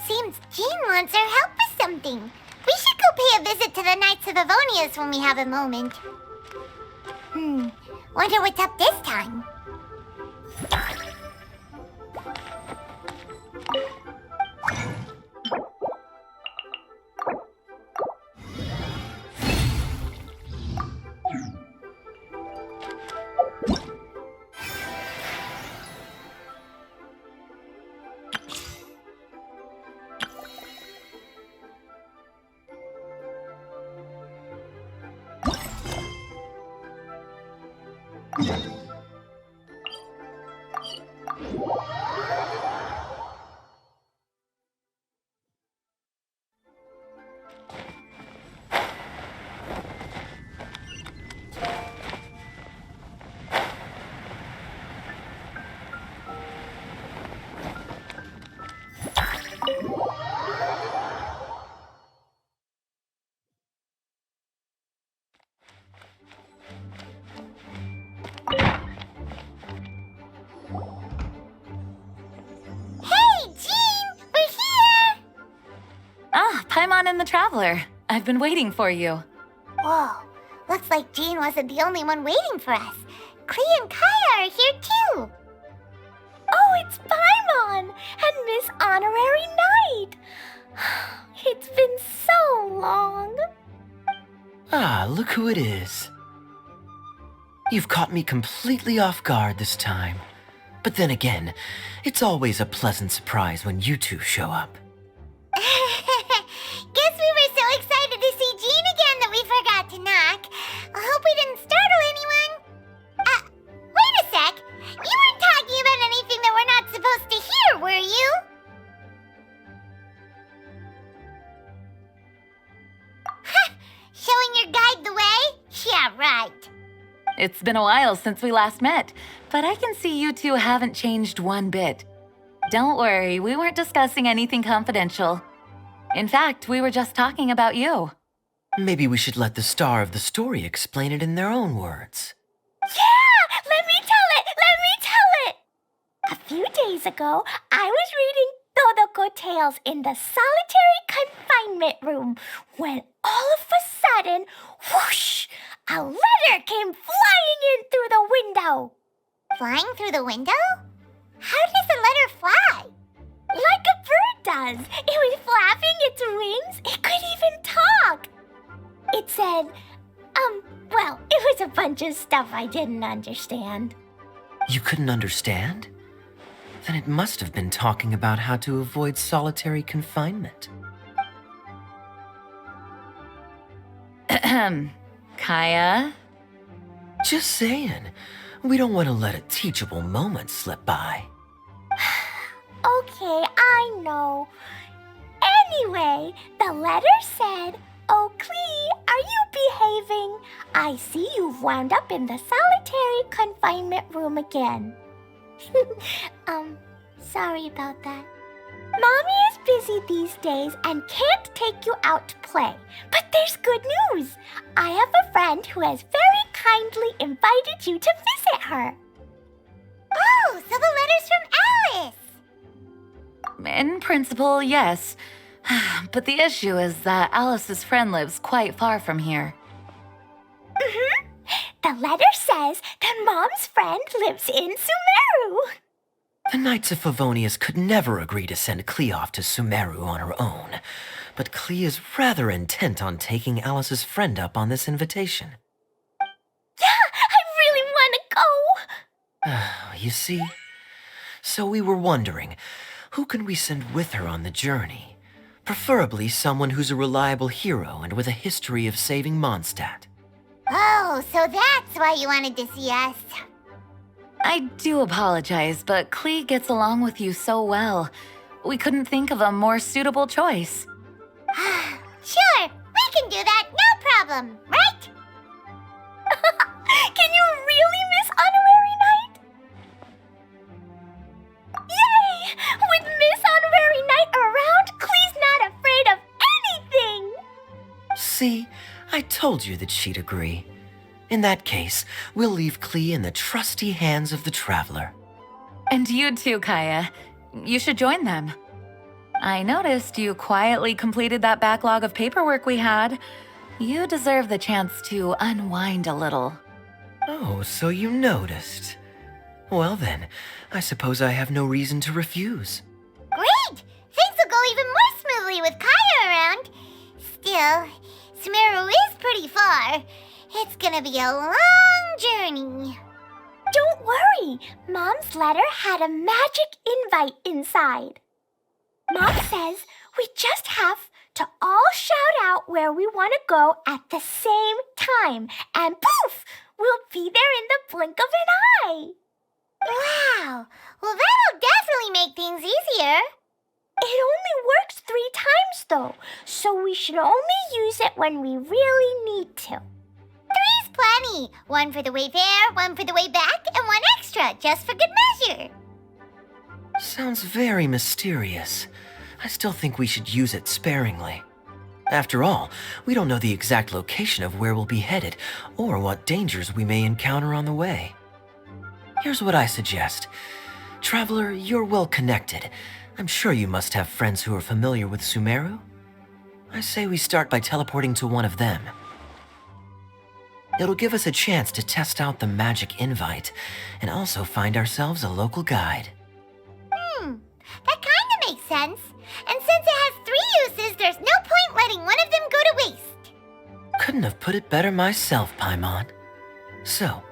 Seems Jean wants our help with something. We should go pay a visit to the Knights of Avonius when we have a moment. Wonder what's up this time. Paimon and the Traveler. I've been waiting for you. Whoa, looks like Jean wasn't the only one waiting for us. Klee and Kaya are here too. Oh, it's Paimon and Miss Honorary Knight. It's been so long. Ah, look who it is. You've caught me completely off guard this time. But then again, it's always a pleasant surprise when you two show up. Guess we were so excited to see Jean again that we forgot to knock. I hope we didn't startle anyone. Wait a sec. You weren't talking about anything that we're not supposed to hear, were you? Showing your guide the way? Yeah, right. It's been a while since we last met, but I can see you two haven't changed one bit. Don't worry, we weren't discussing anything confidential. In fact, we were just talking about you. Maybe we should let the star of the story explain it in their own words. Yeah! Let me tell it! A few days ago, I was reading Todoko Tales in the solitary confinement room when all of a sudden, whoosh, a letter came flying in through the window. Flying through the window? How does a letter fly? Like a bird does. It was flapping its wings. It could even talk. It said, well, it was a bunch of stuff I didn't understand. You couldn't understand? Then it must have been talking about how to avoid solitary confinement. Kaya? Just saying. We don't want to let a teachable moment slip by. Okay, I know. Anyway, the letter said, "Oh, Klee, are you behaving? I see you've wound up in the solitary confinement room again." Sorry about that. Mommy is busy these days and can't take you out to play. But there's good news. I have a friend who has very kindly invited you to visit her. Oh, so the letter's from Alice. In principle, yes. But the issue is that Alice's friend lives quite far from here. The letter says that Mom's friend lives in Sumeru. The Knights of Favonius could never agree to send Klee off to Sumeru on her own, but Klee is rather intent on taking Alice's friend up on this invitation. Yeah, I really want to go. You see? So we were wondering, who can we send with her on the journey? Preferably someone who's a reliable hero and with a history of saving Mondstadt. Oh, so that's why you wanted to see us. I do apologize, but Klee gets along with you so well. We couldn't think of a more suitable choice. Sure, we can do that, no problem, right? Can you really, Miss Honorary Knight? Yay! With Miss Honorary Knight around, Klee's not afraid of anything! See, I told you that she'd agree. In that case, we'll leave Klee in the trusty hands of the Traveler. And you too, Kaya. You should join them. I noticed you quietly completed that backlog of paperwork we had. You deserve the chance to unwind a little. Oh, so you noticed. Well then, I suppose I have no reason to refuse. Great! Things will go even more smoothly with Kaya around. Still, Sumeru is pretty far. It's gonna be a long journey. Don't worry, Mom's letter had a magic invite inside. Mom says we just have to all shout out where we want to go at the same time, and poof, we'll be there in the blink of an eye. Wow! Well, that'll definitely make things easier. It only works 3 times though, so we should only use it when we really need to. 3's plenty. 1 for the way there, 1 for the way back, and 1 extra, just for good measure. Sounds very mysterious. I still think we should use it sparingly. After all, we don't know the exact location of where we'll be headed, or what dangers we may encounter on the way. Here's what I suggest. Traveler, you're well connected. I'm sure you must have friends who are familiar with Sumeru. I say we start by teleporting to one of them. It'll give us a chance to test out the magic invite, and also find ourselves a local guide. That kinda makes sense. And since it has 3 uses, there's no point letting one of them go to waste. Couldn't have put it better myself, Paimon. So,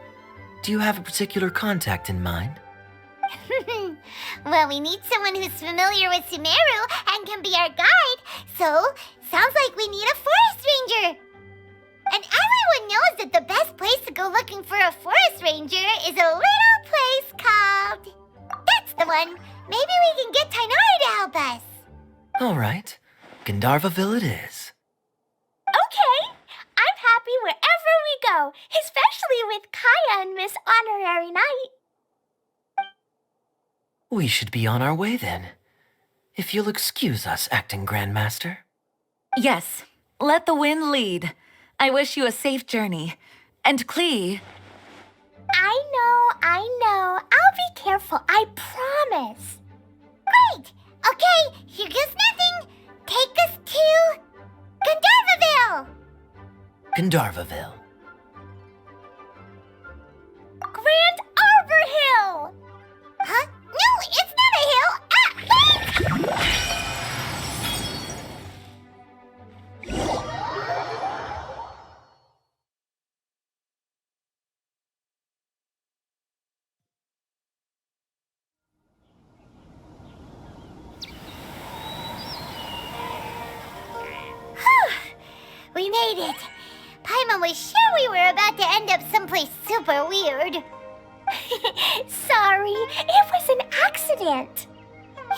do you have a particular contact in mind? Well, we need someone who's familiar with Sumeru and can be our guide, so sounds like we need a forest ranger. And everyone knows that the best place to go looking for a forest ranger is a little place called... That's the one! Maybe we can get Tainari to help us. All right, Gandharvaville it is. Okay, I'm happy wherever we go, especially with Kaya and Miss Honorary Knight. We should be on our way then. If you'll excuse us, Acting Grandmaster. Yes, let the wind lead. I wish you a safe journey. And Klee, I know. I'll be careful, I promise. Great! Okay, here goes nothing. Take us to... Gandharvaville! Gandharvaville. Grand Arbor Hill! Huh? No, it's not a hill! Ah! We made it. Paimon was sure we were about to end up someplace super weird. Sorry, it was an accident.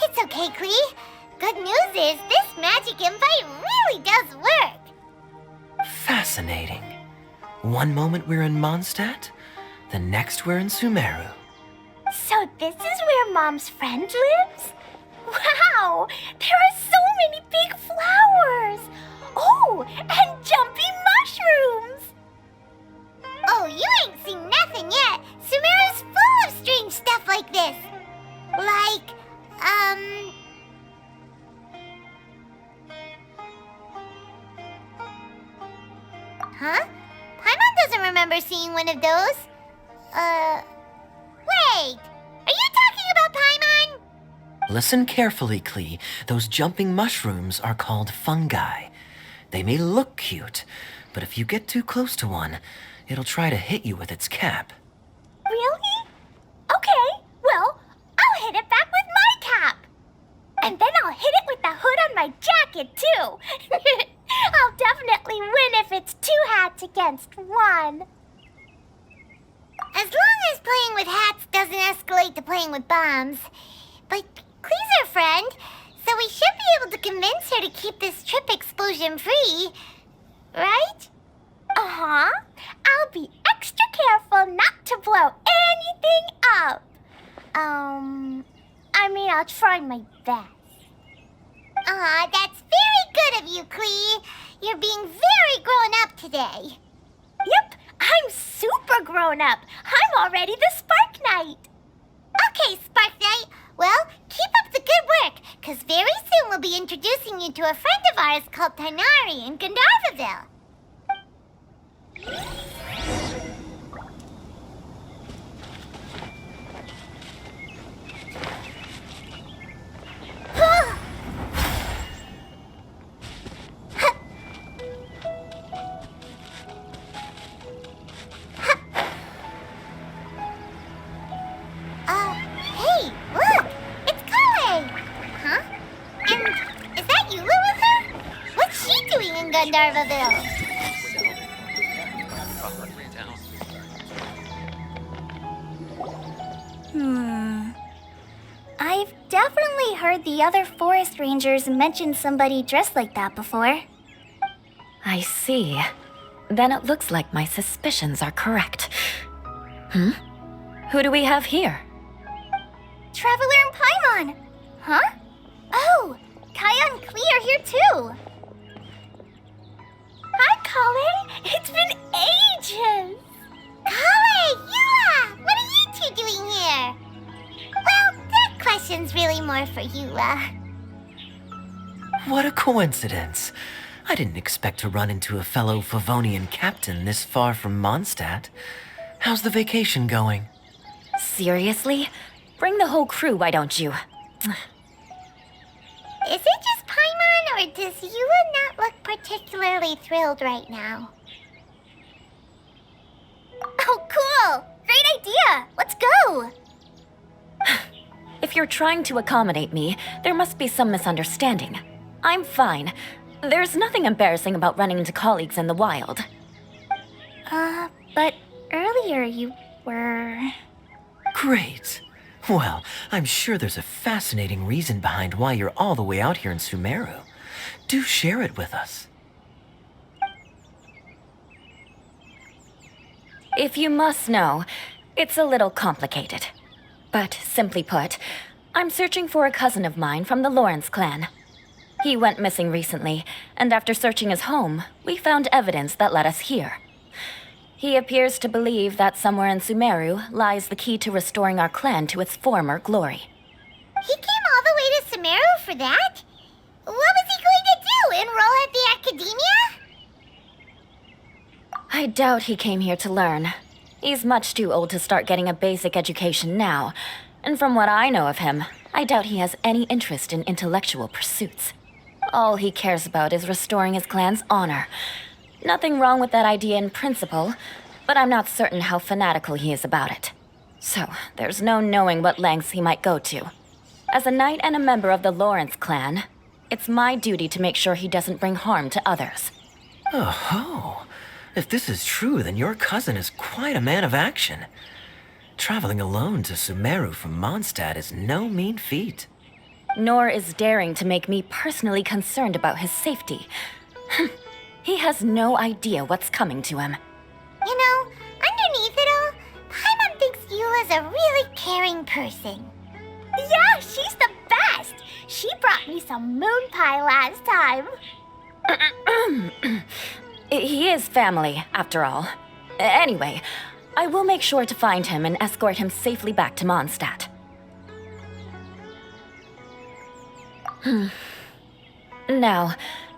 It's okay, Klee. Good news is this magic invite really does work. Fascinating. One moment we're in Mondstadt, the next we're in Sumeru. So this is where Mom's friend lives? Wow, there are so many big flowers. Oh, and jumping mushrooms. Oh, you ain't seen nothing yet. Sumeru's full of strange stuff like this. Like, Huh? Paimon doesn't remember seeing one of those. Wait. Are you talking about Paimon? Listen carefully, Klee. Those jumping mushrooms are called fungi. They may look cute, but if you get too close to one, it'll try to hit you with its cap. Really? Okay, well, I'll hit it back with my cap. And then I'll hit it with the hood on my jacket, too. I'll definitely win if it's 2 hats against 1. As long as playing with hats doesn't escalate to playing with bombs. But Klee's our friend, so we should be able to convince her to keep this trip explosion-free. Right? Uh-huh. I'll be extra careful not to blow anything up. I'll try my best. Aw, that's very good of you, Klee. You're being very grown up today. Yep, I'm so super grown up. I'm already the Spark Knight. Okay, Spark Knight. Well, keep up the good work, because very soon we'll be introducing you to a friend of ours called Tighnari in Gandharvaville. Hey, look! It's Kale! Huh? And is that Eula with her? What's she doing in Gandharvaville? I've definitely heard the other forest rangers mention somebody dressed like that before. I see. Then it looks like my suspicions are correct. Who do we have here? Traveler and Paimon! Huh? Oh, Kaya and Klee are here too! Hi, Kale! It's been ages! Kale! Eula! What are you two doing here? Well, that question's really more for Eula. What a coincidence. I didn't expect to run into a fellow Favonian captain this far from Mondstadt. How's the vacation going? Seriously? Bring the whole crew, why don't you? Is it just Paimon, or does Eula not look particularly thrilled right now? Oh, cool! Great idea! Let's go! If you're trying to accommodate me, there must be some misunderstanding. I'm fine. There's nothing embarrassing about running into colleagues in the wild. But earlier you were... Great. Well, I'm sure there's a fascinating reason behind why you're all the way out here in Sumeru. Do share it with us. If you must know, it's a little complicated. But simply put, I'm searching for a cousin of mine from the Lawrence clan. He went missing recently, and after searching his home, we found evidence that led us here. He appears to believe that somewhere in Sumeru lies the key to restoring our clan to its former glory. He came all the way to Sumeru for that? What was he going to do? Enroll at the academia? I doubt he came here to learn. He's much too old to start getting a basic education now, and from what I know of him, I doubt he has any interest in intellectual pursuits. All he cares about is restoring his clan's honor. Nothing wrong with that idea in principle, but I'm not certain how fanatical he is about it. So, there's no knowing what lengths he might go to. As a knight and a member of the Lawrence clan, it's my duty to make sure he doesn't bring harm to others. Oh, if this is true, then your cousin is quite a man of action. Traveling alone to Sumeru from Mondstadt is no mean feat. Nor is daring to make me personally concerned about his safety. He has no idea what's coming to him. You know, underneath it all, Paimon thinks Eula's a really caring person. Yeah, she's the best! She brought me some moon pie last time. He is family, after all. Anyway, I will make sure to find him and escort him safely back to Mondstadt. Now,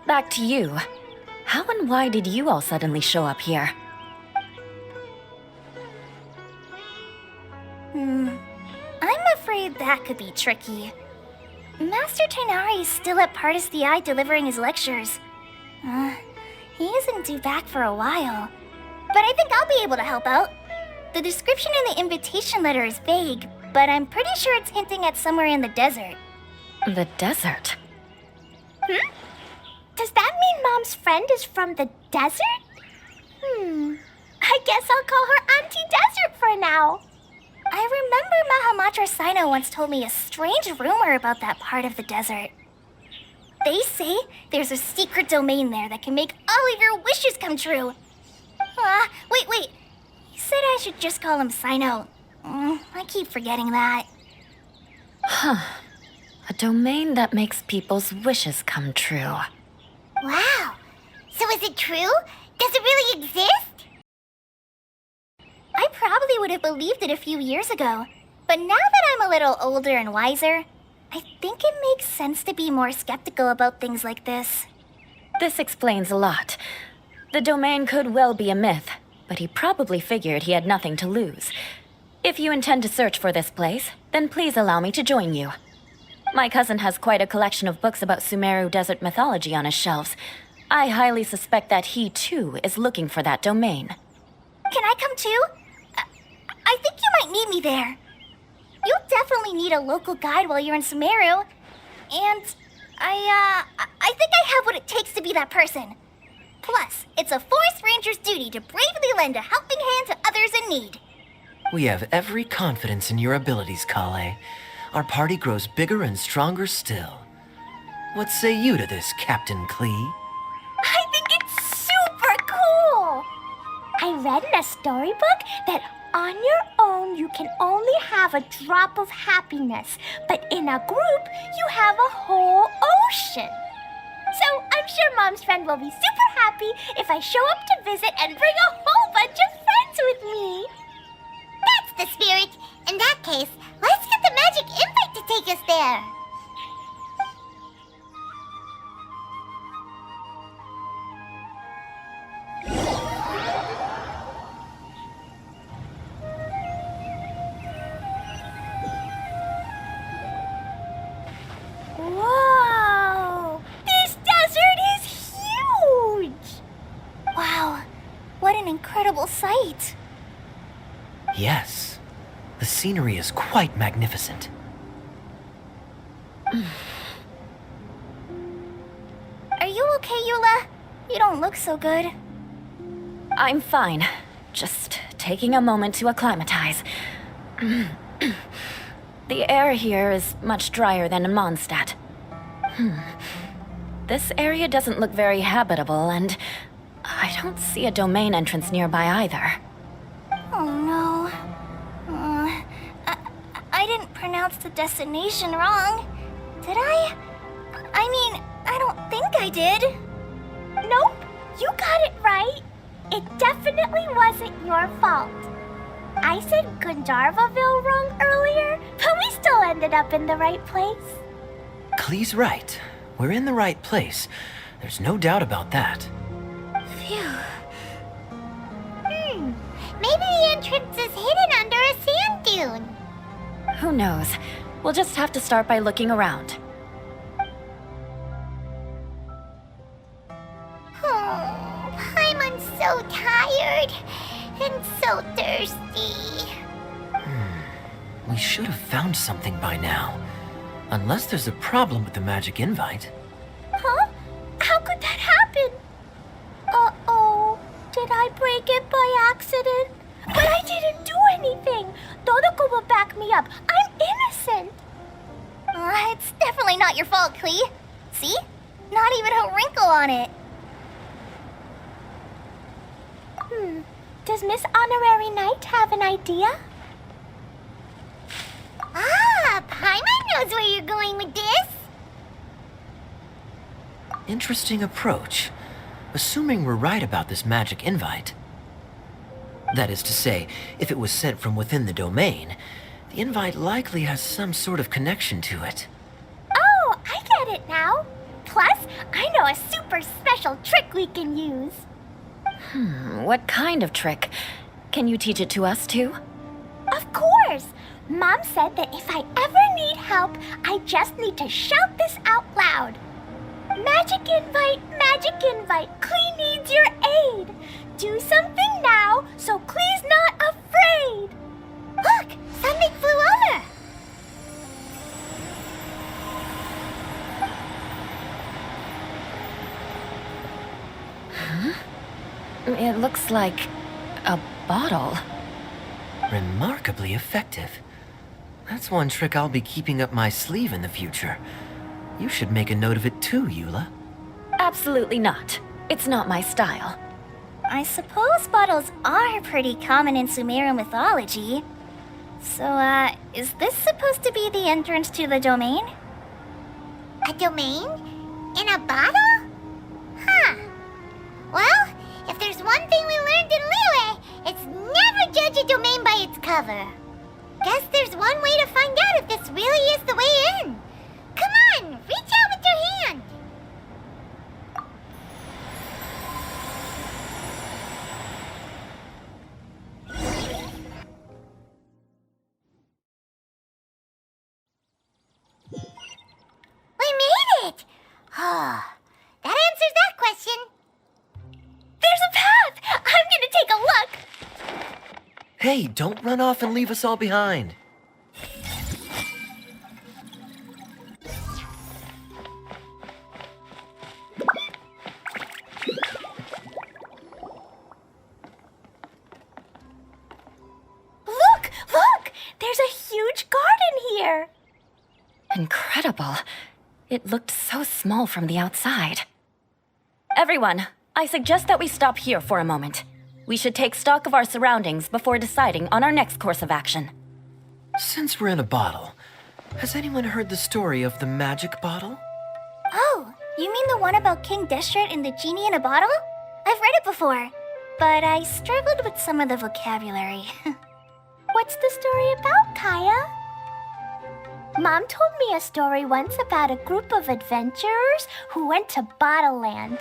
back to you. How and why did you all suddenly show up here? I'm afraid that could be tricky. Master Tighnari is still at Pardis the Eye delivering his lectures. He isn't due back for a while. But I think I'll be able to help out. The description in the invitation letter is vague, but I'm pretty sure it's hinting at somewhere in the desert. The desert? Does that mean Mom's friend is from the desert? I guess I'll call her Auntie Desert for now. I remember Mahamatra Sino once told me a strange rumor about that part of the desert. They say there's a secret domain there that can make all of your wishes come true. Wait. He said I should just call him Sino. I keep forgetting that. A domain that makes people's wishes come true. Wow. So is it true? Does it really exist? would have believed it a few years ago. But now that I'm a little older and wiser, I think it makes sense to be more skeptical about things like this. This explains a lot. The domain could well be a myth, but he probably figured he had nothing to lose. If you intend to search for this place, then please allow me to join you. My cousin has quite a collection of books about Sumeru desert mythology on his shelves. I highly suspect that he, too, is looking for that domain. Can I come too? I think you might need me there. You'll definitely need a local guide while you're in Sumeru. And I think I have what it takes to be that person. Plus, it's a forest ranger's duty to bravely lend a helping hand to others in need. We have every confidence in your abilities, Kale. Our party grows bigger and stronger still. What say you to this, Captain Klee? I think it's super cool! I read in a storybook that on your own you can only have a drop of happiness, but in a group you have a whole ocean. So I'm sure Mom's friend will be super happy if I show up to visit and bring a whole bunch of friends with me. That's the spirit. In that case, let's get the magic invite to take us there. Whoa! This desert is huge! Wow, what an incredible sight. Yes. The scenery is quite magnificent. Are you okay, Eula? You don't look so good. I'm fine. Just taking a moment to acclimatize. The air here is much drier than in Mondstadt. This area doesn't look very habitable, and I don't see a domain entrance nearby either. Oh no. I didn't pronounce the destination wrong. Did I? I mean, I don't think I did. Nope, you got it right. It definitely wasn't your fault. I said Gandharvaville wrong earlier, but we still ended up in the right place. Klee's right. We're in the right place. There's no doubt about that. Phew. Maybe the entrance is hidden under a sand dune. Who knows? We'll just have to start by looking around. Oh, Paimon's so tired and so thirsty. We should have found something by now. Unless there's a problem with the magic invite. Huh? How could that happen? Uh-oh. Did I break it by accident? But I didn't do anything. Todoko will back me up. I'm innocent. It's definitely not your fault, Klee. See? Not even a wrinkle on it. Does Miss Honorary Knight have an idea? Ah, Paimon knows where you're going with this. Interesting approach. Assuming we're right about this magic invite. That is to say, if it was sent from within the domain, the invite likely has some sort of connection to it. Oh, I get it now. Plus, I know a super special trick we can use. What kind of trick? Can you teach it to us too? Of course. Mom said that if I ever need help, I just need to shout this out loud. Magic invite, Klee needs your aid. Do something now so Klee's not afraid. Look, something flew over. It looks like a bottle. Remarkably effective. That's one trick I'll be keeping up my sleeve in the future. You should make a note of it too, Eula. Absolutely not. It's not my style. I suppose bottles are pretty common in Sumeru mythology. So, is this supposed to be the entrance to the domain? A domain? In a bottle? Huh. Well, if there's one thing we learned in Liyue, it's never judge a domain by its cover. Guess there's one way to find out if this really is the way in. Come on, reach out with your hand. We made it! Oh, that answers that question. There's a path! I'm gonna take a look! Hey, don't run off and leave us all behind. Look! Look! There's a huge garden here! Incredible. It looked so small from the outside. Everyone, I suggest that we stop here for a moment. We should take stock of our surroundings before deciding on our next course of action. Since we're in a bottle, has anyone heard the story of the magic bottle? Oh, you mean the one about King Deshret and the genie in a bottle? I've read it before, but I struggled with some of the vocabulary. What's the story about, Kaya? Mom told me a story once about a group of adventurers who went to Bottle Land.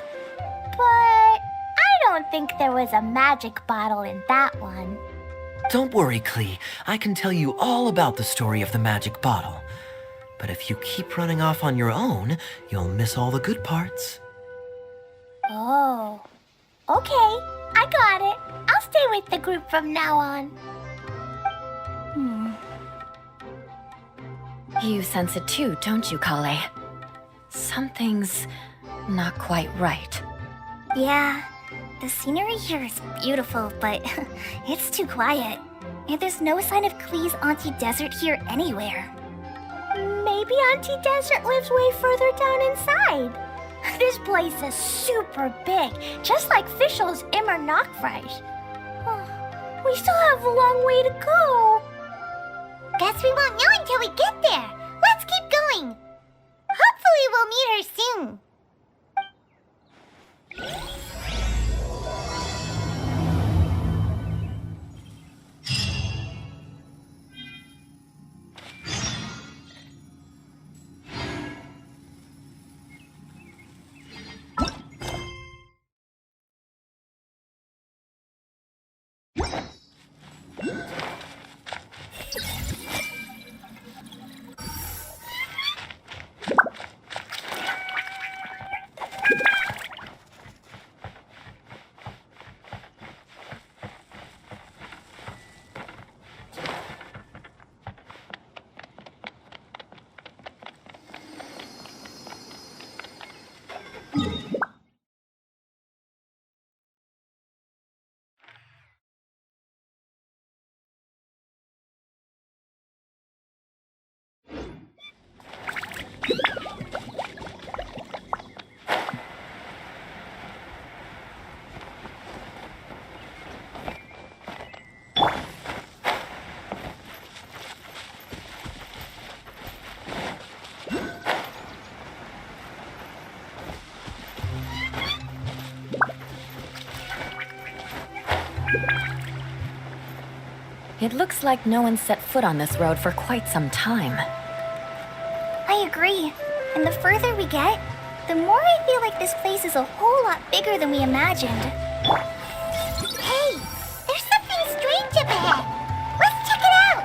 But I don't think there was a magic bottle in that one. Don't worry, Klee. I can tell you all about the story of the magic bottle. But if you keep running off on your own, you'll miss all the good parts. Oh. Okay, I got it. I'll stay with the group from now on. You sense it too, don't you, Kale? Something's not quite right. Yeah, the scenery here is beautiful, but it's too quiet. And there's no sign of Klee's Auntie Desert here anywhere. Maybe Auntie Desert lives way further down inside. This place is super big, just like Fischl's Immer Nachtreich. We still have a long way to go. Guess we won't know until we get there. Let's keep going. Hopefully we'll meet her soon. It looks like no one set foot on this road for quite some time. I agree. And the further we get, the more I feel like this place is a whole lot bigger than we imagined. Hey, there's something strange up ahead. Let's check it out.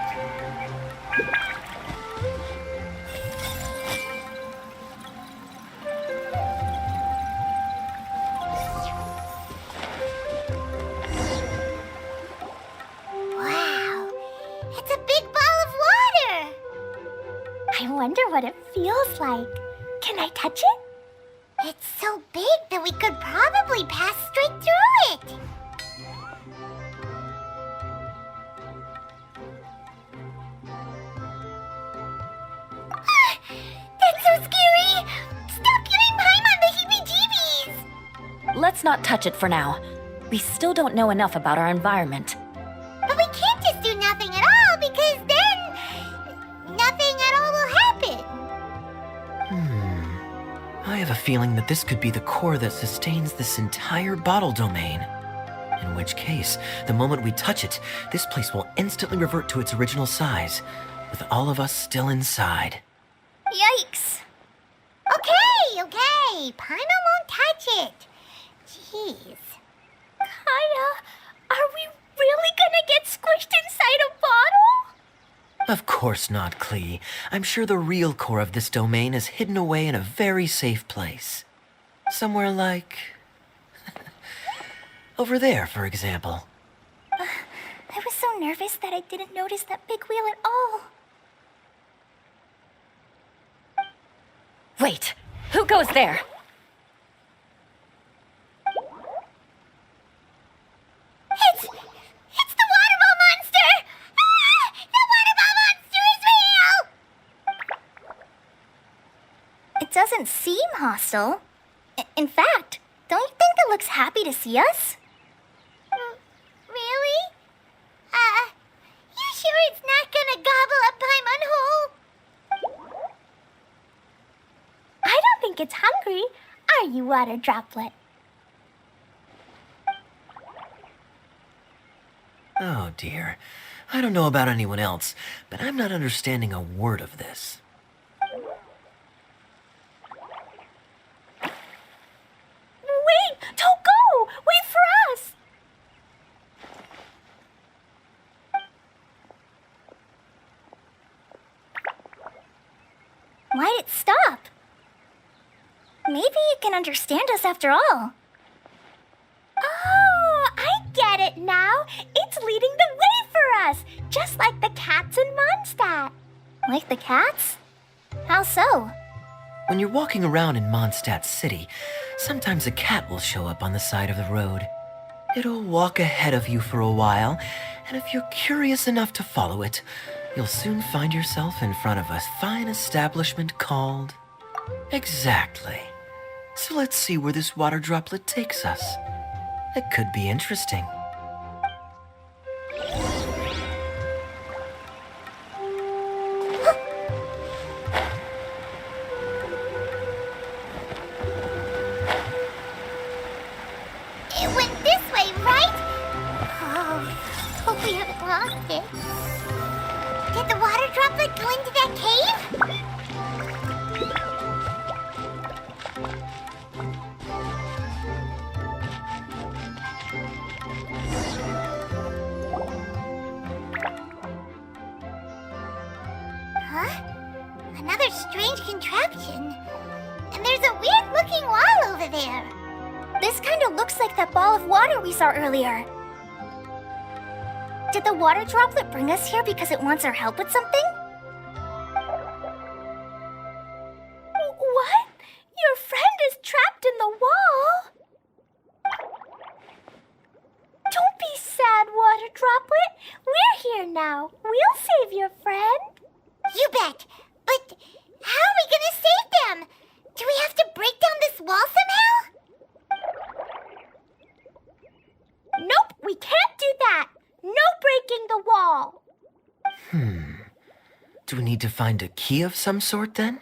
Wow, it's a big ball of water. I wonder what it feels like. Can I touch it? It's so big that we could probably pass straight through it. That's so scary! Stop giving Paimon the heebie-jeebies! Let's not touch it for now. We still don't know enough about our environment. But we can't just do nothing at all, because then nothing at all will happen. I have a feeling that this could be the core that sustains this entire bottle domain. In which case, the moment we touch it, this place will instantly revert to its original size, with all of us still inside. Yikes. Okay. Paimon won't touch it. Jeez. Kaya, are we really gonna get squished inside a bottle? Of course not, Klee. I'm sure the real core of this domain is hidden away in a very safe place. Somewhere like... over there, for example. I was so nervous that I didn't notice that big wheel at all. Wait, who goes there? It's the waterball monster! Ah! The waterball monster is real! It doesn't seem hostile. In fact, don't you think it looks happy to see us? Really? You sure it's not gonna gobble up Paimon whole? I don't think it's hungry. Are you, Water Droplet? Oh dear. I don't know about anyone else, but I'm not understanding a word of this. Wait! Don't go! Wait for us! Why'd it stop? Maybe it can understand us after all. Oh, I get it now. It's leading the way for us, just like the cats in Mondstadt. Like the cats? How so? When you're walking around in Mondstadt City, sometimes a cat will show up on the side of the road. It'll walk ahead of you for a while, and if you're curious enough to follow it, you'll soon find yourself in front of a fine establishment called... Exactly. So let's see where this water droplet takes us. It could be interesting. It went this way, right? Oh, hope we haven't lost it. Did the water droplet go into that cave? Huh? Another strange contraption. And there's a weird-looking wall over there. This kind of looks like that ball of water we saw earlier. Did the water droplet bring us here because it wants our help with something? What? Your friend is trapped in the wall? Don't be sad, water droplet. We're here now. We'll save your friend. You bet. But how are we gonna save them? Do we have to break down this wall somehow? Nope, we can't do that. No breaking the wall. Do we need to find a key of some sort then?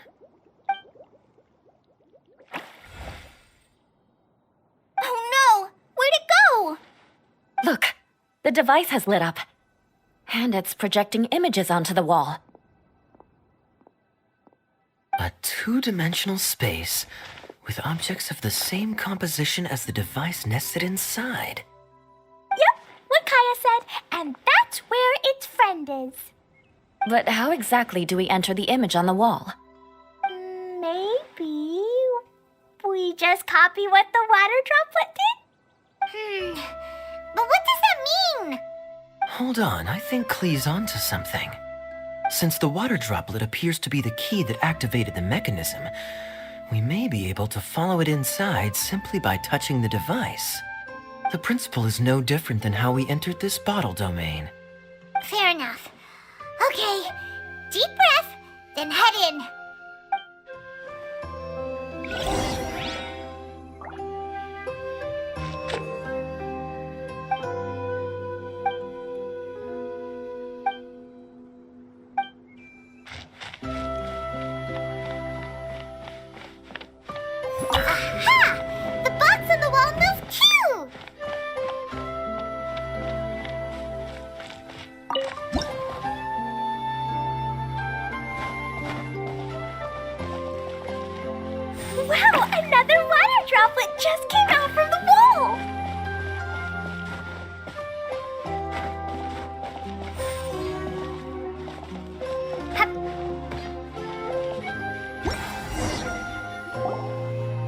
Oh no! Where'd it go? Look, the device has lit up. And it's projecting images onto the wall. A two-dimensional space with objects of the same composition as the device nested inside. Yep, what Kaya said, and that's where its friend is. But how exactly do we enter the image on the wall? Maybe we just copy what the water droplet did? But what does that mean? Hold on, I think Klee's onto something. Since the water droplet appears to be the key that activated the mechanism, we may be able to follow it inside simply by touching the device. The principle is no different than how we entered this bottle domain. Fair enough. Okay, deep breath, then head in. Aha! The box on the wall moved too! just came out from the wall!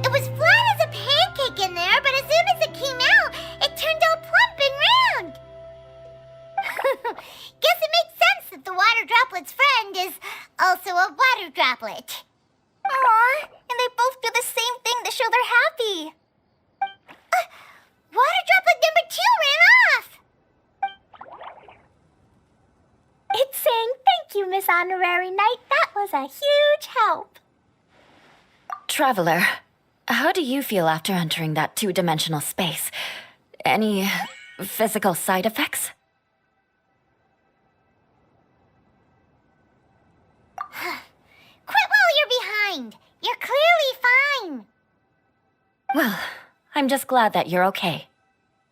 It was flat as a pancake in there, but as soon as it came out, it turned all plump and round. Guess it makes sense that the water droplet's friend is also a water droplet. Aw, and they both do the same thing to show they're happy. Water droplet number 2 ran off. It's saying thank you, Miss Honorary Knight. That was a huge help. Traveler, how do you feel after entering that two-dimensional space? Any physical side effects? Quit while you're behind. You're clearly fine. Well, I'm just glad that you're okay.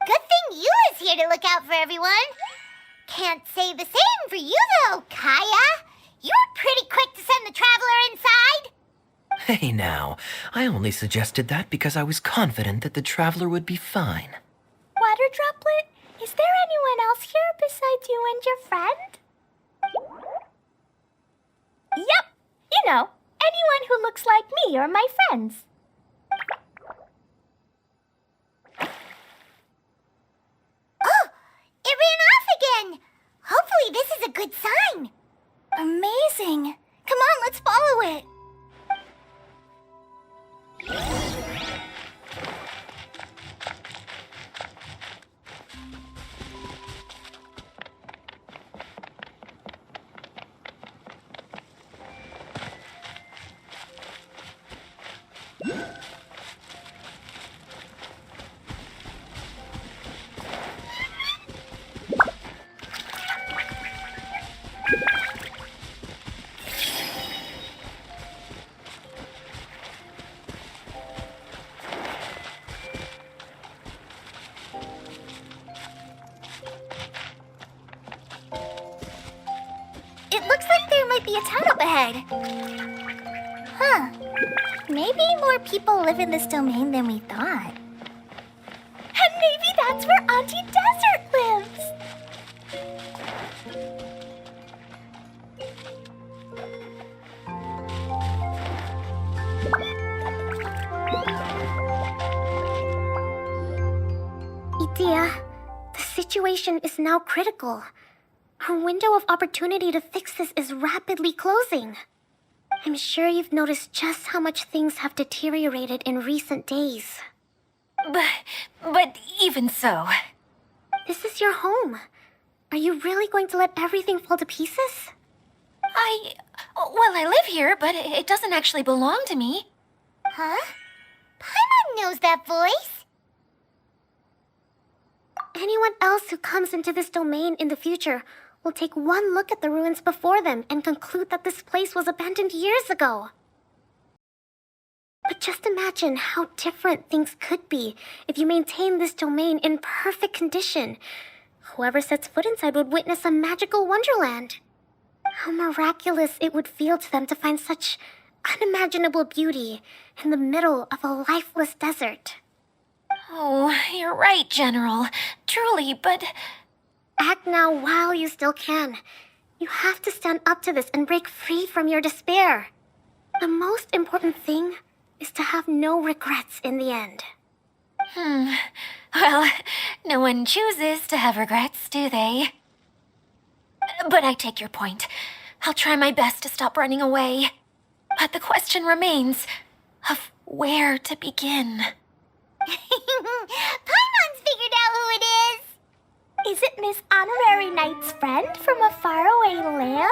Good thing you is here to look out for everyone. Can't say the same for you, though, Kaya. You were pretty quick to send the traveler inside. Hey now, I only suggested that because I was confident that the traveler would be fine. Water Droplet, is there anyone else here besides you and your friend? Yep, you know, anyone who looks like me or my friends. Oh, it ran off again. Hopefully this is a good sign. Amazing. Come on, let's follow it. It looks like there might be a town up ahead. Huh. Maybe more people live in this domain than we thought. And maybe that's where Auntie Desert lives. Idia, the situation is now critical. Our window of opportunity to fix this is rapidly closing. I'm sure you've noticed just how much things have deteriorated in recent days. But even so... This is your home. Are you really going to let everything fall to pieces? Well, I live here, but it doesn't actually belong to me. Huh? Paimon knows that voice. Anyone else who comes into this domain in the future will take one look at the ruins before them and conclude that this place was abandoned years ago. But just imagine how different things could be if you maintain this domain in perfect condition. Whoever sets foot inside would witness a magical wonderland. How miraculous it would feel to them to find such unimaginable beauty in the middle of a lifeless desert. Oh, you're right, General. Truly, but... Act now while you still can. You have to stand up to this and break free from your despair. The most important thing is to have no regrets in the end. Well, no one chooses to have regrets, do they? But I take your point. I'll try my best to stop running away. But the question remains of where to begin. Paimon's figured out who it is. Is it Miss Honorary Knight's friend from a faraway land?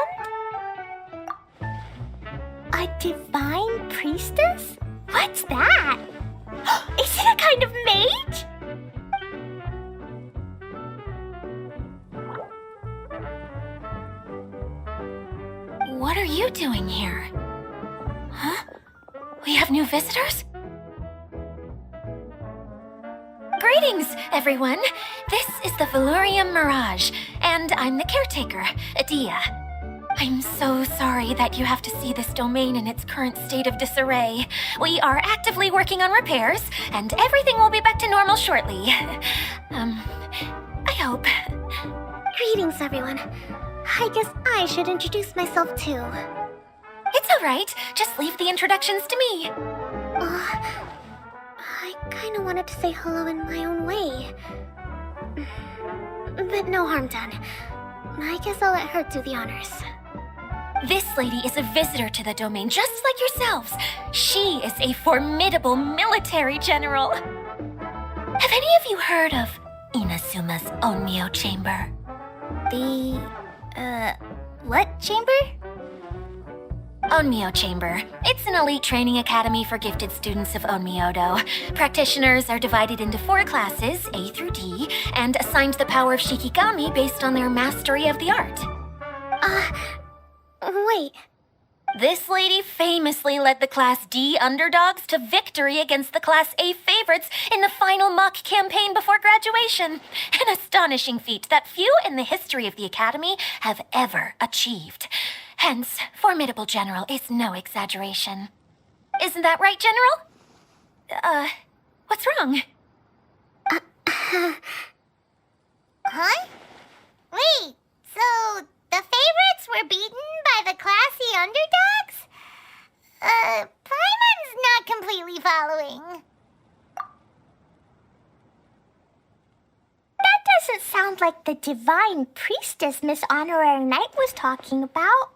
A divine priestess? What's that? Is it a kind of mage? What are you doing here? Huh? We have new visitors? Greetings, everyone. This is the Valurium Mirage, and I'm the caretaker, Adia. I'm so sorry that you have to see this domain in its current state of disarray. We are actively working on repairs, and everything will be back to normal shortly. I hope. Greetings, everyone. I guess I should introduce myself too. It's all right. Just leave the introductions to me. I kinda wanted to say hello in my own way. But no harm done. I guess I'll let her do the honors. This lady is a visitor to the domain, just like yourselves. She is a formidable military general. Have any of you heard of Inasuma's Onmyo Chamber? What chamber? Onmyo Chamber. It's an elite training academy for gifted students of Onmyodo. Practitioners are divided into 4 classes, A through D, and assigned the power of Shikigami based on their mastery of the art. Wait. This lady famously led the Class D underdogs to victory against the Class A favorites in the final mock campaign before graduation. An astonishing feat that few in the history of the Academy have ever achieved. Hence, formidable general is no exaggeration. Isn't that right, General? What's wrong? Huh? Wait, so the favorites were beaten by the classy underdogs? Paimon's not completely following. That doesn't sound like the divine priestess Miss Honorary Knight was talking about.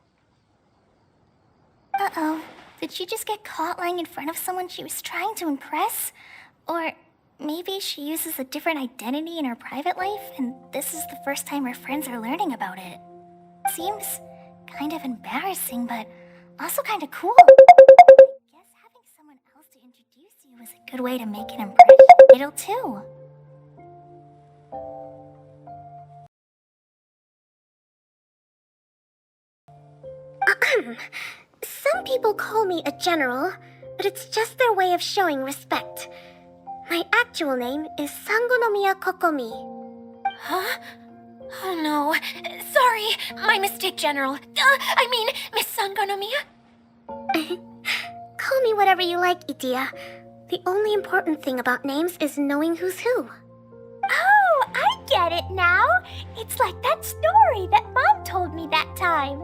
Uh-oh. Did she just get caught lying in front of someone she was trying to impress? Or maybe she uses a different identity in her private life, and this is the first time her friends are learning about it. Seems kind of embarrassing, but also kind of cool. I guess having someone else to introduce you is a good way to make an impression. It'll too. Some people call me a general, but it's just their way of showing respect. My actual name is Sangonomiya Kokomi. Huh? Oh no. Sorry, my mistake, General. I mean, Miss Sangonomiya? Call me whatever you like, Itia. The only important thing about names is knowing who's who. Oh, I get it now. It's like that story that Mom told me that time.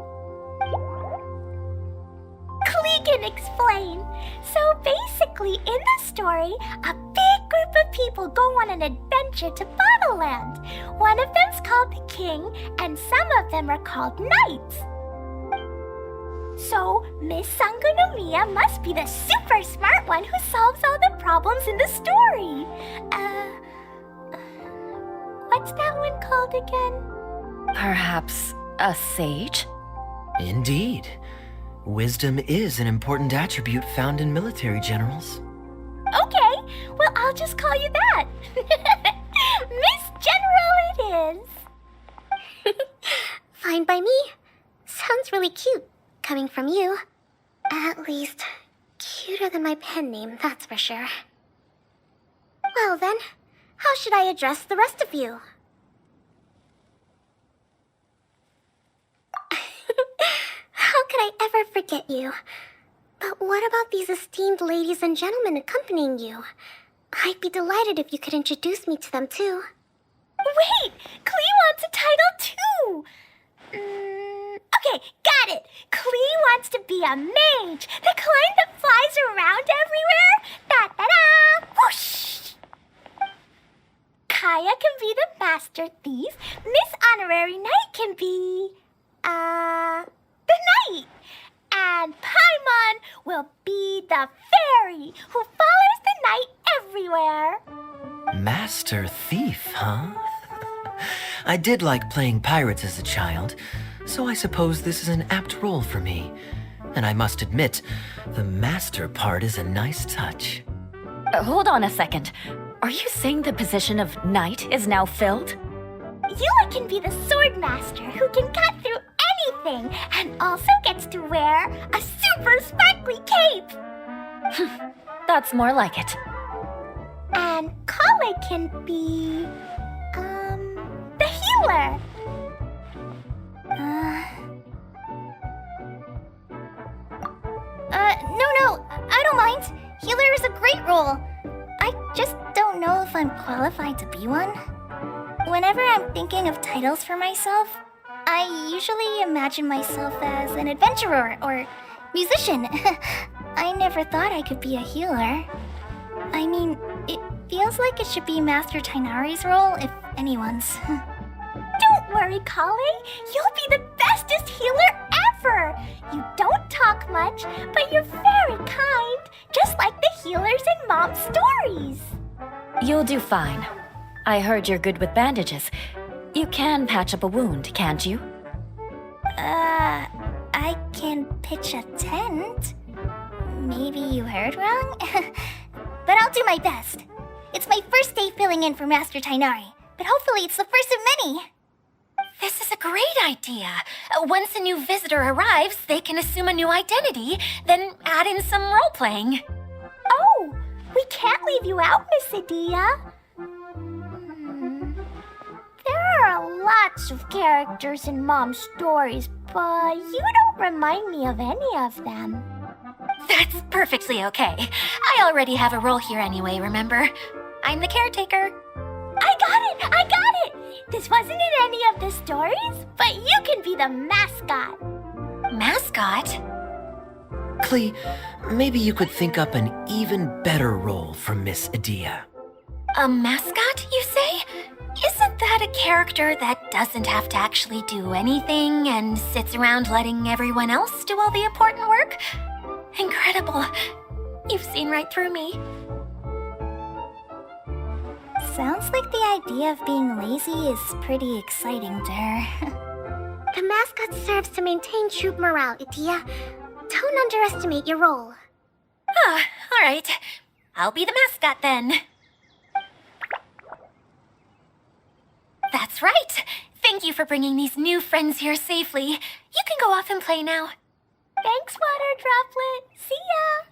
Klee can explain. So basically, in the story, a big group of people go on an adventure to Bottleland. One of them's called the King, and some of them are called Knights. So, Miss Sangonomiya must be the super smart one who solves all the problems in the story. What's that one called again? Perhaps a sage? Indeed. Wisdom is an important attribute found in military generals. Okay, well, I'll just call you that. Miss General it is. Fine by me. Sounds really cute, coming from you. At least, cuter than my pen name, that's for sure. Well then, how should I address the rest of you? How could I ever forget you? But what about these esteemed ladies and gentlemen accompanying you? I'd be delighted if you could introduce me to them too. Wait, Klee wants a title too. Okay, got it. Klee wants to be a mage, the kind that flies around everywhere. Da-da-da! Whoosh! Kaya can be the master thief. Miss Honorary Knight can be, the knight. And Paimon will be the fairy who follows the knight everywhere. Master Thief, huh? I did like playing pirates as a child, so I suppose this is an apt role for me. And I must admit, the master part is a nice touch. Hold on a second. Are you saying the position of knight is now filled? Yula can be the sword master who can cut through anything and also gets to wear a super sparkly cape. That's more like it. And Kale can be, the healer. great role. I just don't know if I'm qualified to be one. Whenever I'm thinking of titles for myself, I usually imagine myself as an adventurer or musician. I never thought I could be a healer. I mean, it feels like it should be Master Tainari's role, if anyone's. Don't worry, Kale. You'll be the bestest healer ever. You don't talk much, but you're very kind, just like the healers in Mom's stories. You'll do fine. I heard you're good with bandages. You can patch up a wound, can't you? I can pitch a tent. Maybe you heard wrong? But I'll do my best. It's my first day filling in for Master Tainari, but hopefully it's the first of many. This is a great idea. Once a new visitor arrives, they can assume a new identity, then add in some role-playing. Oh, we can't leave you out, Miss Adia. There are lots of characters in Mom's stories, but you don't remind me of any of them. That's perfectly okay. I already have a role here anyway, remember? I'm the caretaker. I got it! This wasn't in any of the stories, but you can be the mascot. Mascot? Klee, maybe you could think up an even better role for Miss Adia. A mascot, you say? Isn't that a character that doesn't have to actually do anything and sits around letting everyone else do all the important work? Incredible. You've seen right through me. Sounds like the idea of being lazy is pretty exciting to her. The mascot serves to maintain troop morale, Adia. Don't underestimate your role. Ah, all right. I'll be the mascot then. That's right. Thank you for bringing these new friends here safely. You can go off and play now. Thanks, Water Droplet. See ya!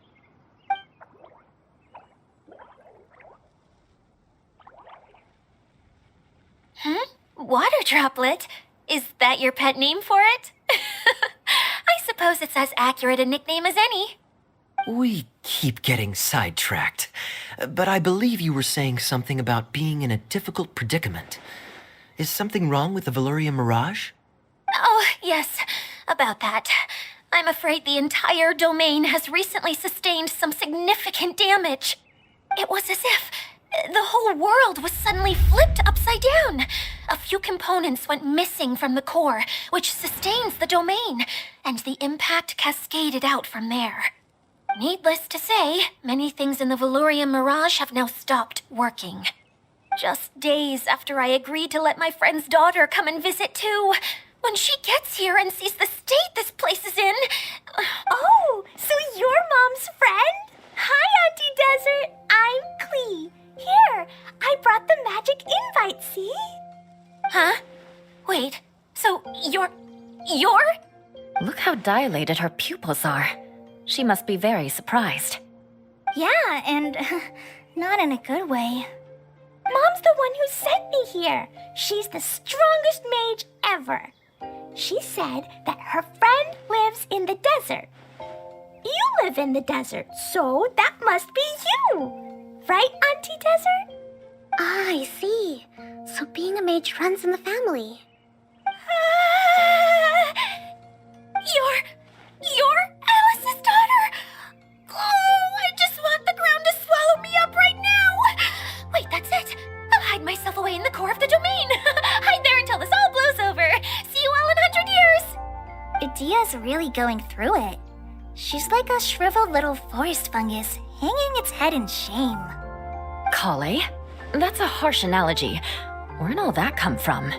Water Droplet? Is that your pet name for it? I suppose it's as accurate a nickname as any. We keep getting sidetracked, but I believe you were saying something about being in a difficult predicament. Is something wrong with the Valyria Mirage? Oh, yes, about that. I'm afraid the entire domain has recently sustained some significant damage. It was as if the whole world was suddenly flipped upside down. A few components went missing from the core, which sustains the domain, and the impact cascaded out from there. Needless to say, many things in the Valyria Mirage have now stopped working. Just days after I agreed to let my friend's daughter come and visit too. When she gets here and sees the state this place is in... Oh, so you're Mom's friend? Hi, Auntie Desert. I'm Klee. Here, I brought the magic invite, see? Huh? Wait, so you're... Look how dilated her pupils are. She must be very surprised. Yeah, and not in a good way. Mom's the one who sent me here. She's the strongest mage ever. She said that her friend lives in the desert. You live in the desert, so that must be you. Right, Auntie Desert? Ah, I see. So being a mage runs in the family. You're Alice's daughter? Oh, I just want the ground to swallow me up right now. Wait, that's it. I'll hide myself away in the core of the domain. Hide there until this all blows over. See you all in 100 years. Adia's really going through it. She's like a shriveled little forest fungus, hanging its head in shame. Kale? That's a harsh analogy. Where'd all that come from?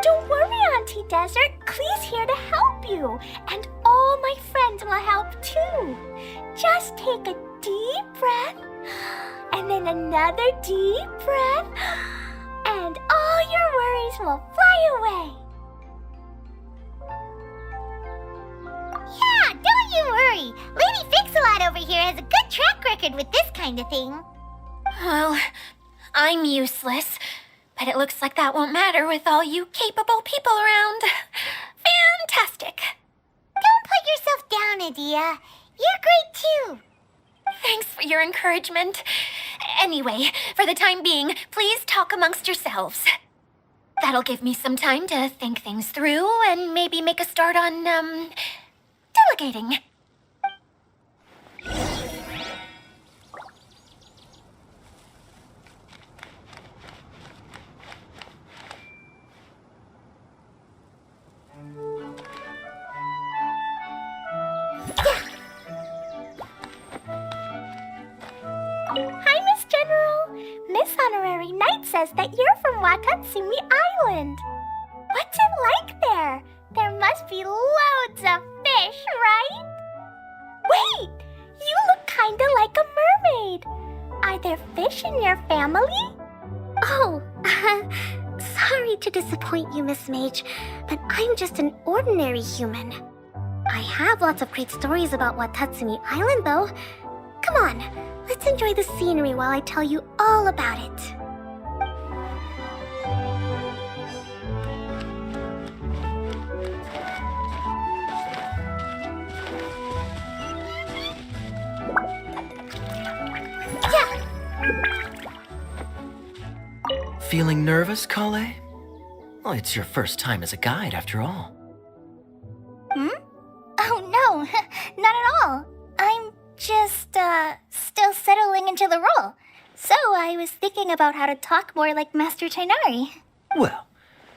Don't worry, Auntie Desert. Klee's here to help you. And all my friends will help too. Just take a deep breath, and then another deep breath, and all your worries will fly away. Yeah, don't you worry. Lady Fix-A-Lot over here has a good track record with this kind of thing. Well, I'm useless, but it looks like that won't matter with all you capable people around. Fantastic. Don't put yourself down, Adia. You're great too. Thanks for your encouragement. Anyway, for the time being, please talk amongst yourselves. That'll give me some time to think things through and maybe make a start on, delegating. Hi, Miss General. Miss Honorary Knight says that you're from Watatsumi Island. What's it like there? There must be loads of fish, right? Wait, you look kinda like a mermaid. Are there fish in your family? Oh, sorry to disappoint you, Miss Mage, but I'm just an ordinary human. I have lots of great stories about Watatsumi Island, though. Come on, let's enjoy the scenery while I tell you all about it. Feeling nervous, Kale? Well, it's your first time as a guide, after all. Oh no, not at all. I'm just, still settling into the role. So I was thinking about how to talk more like Master Tainari. Well,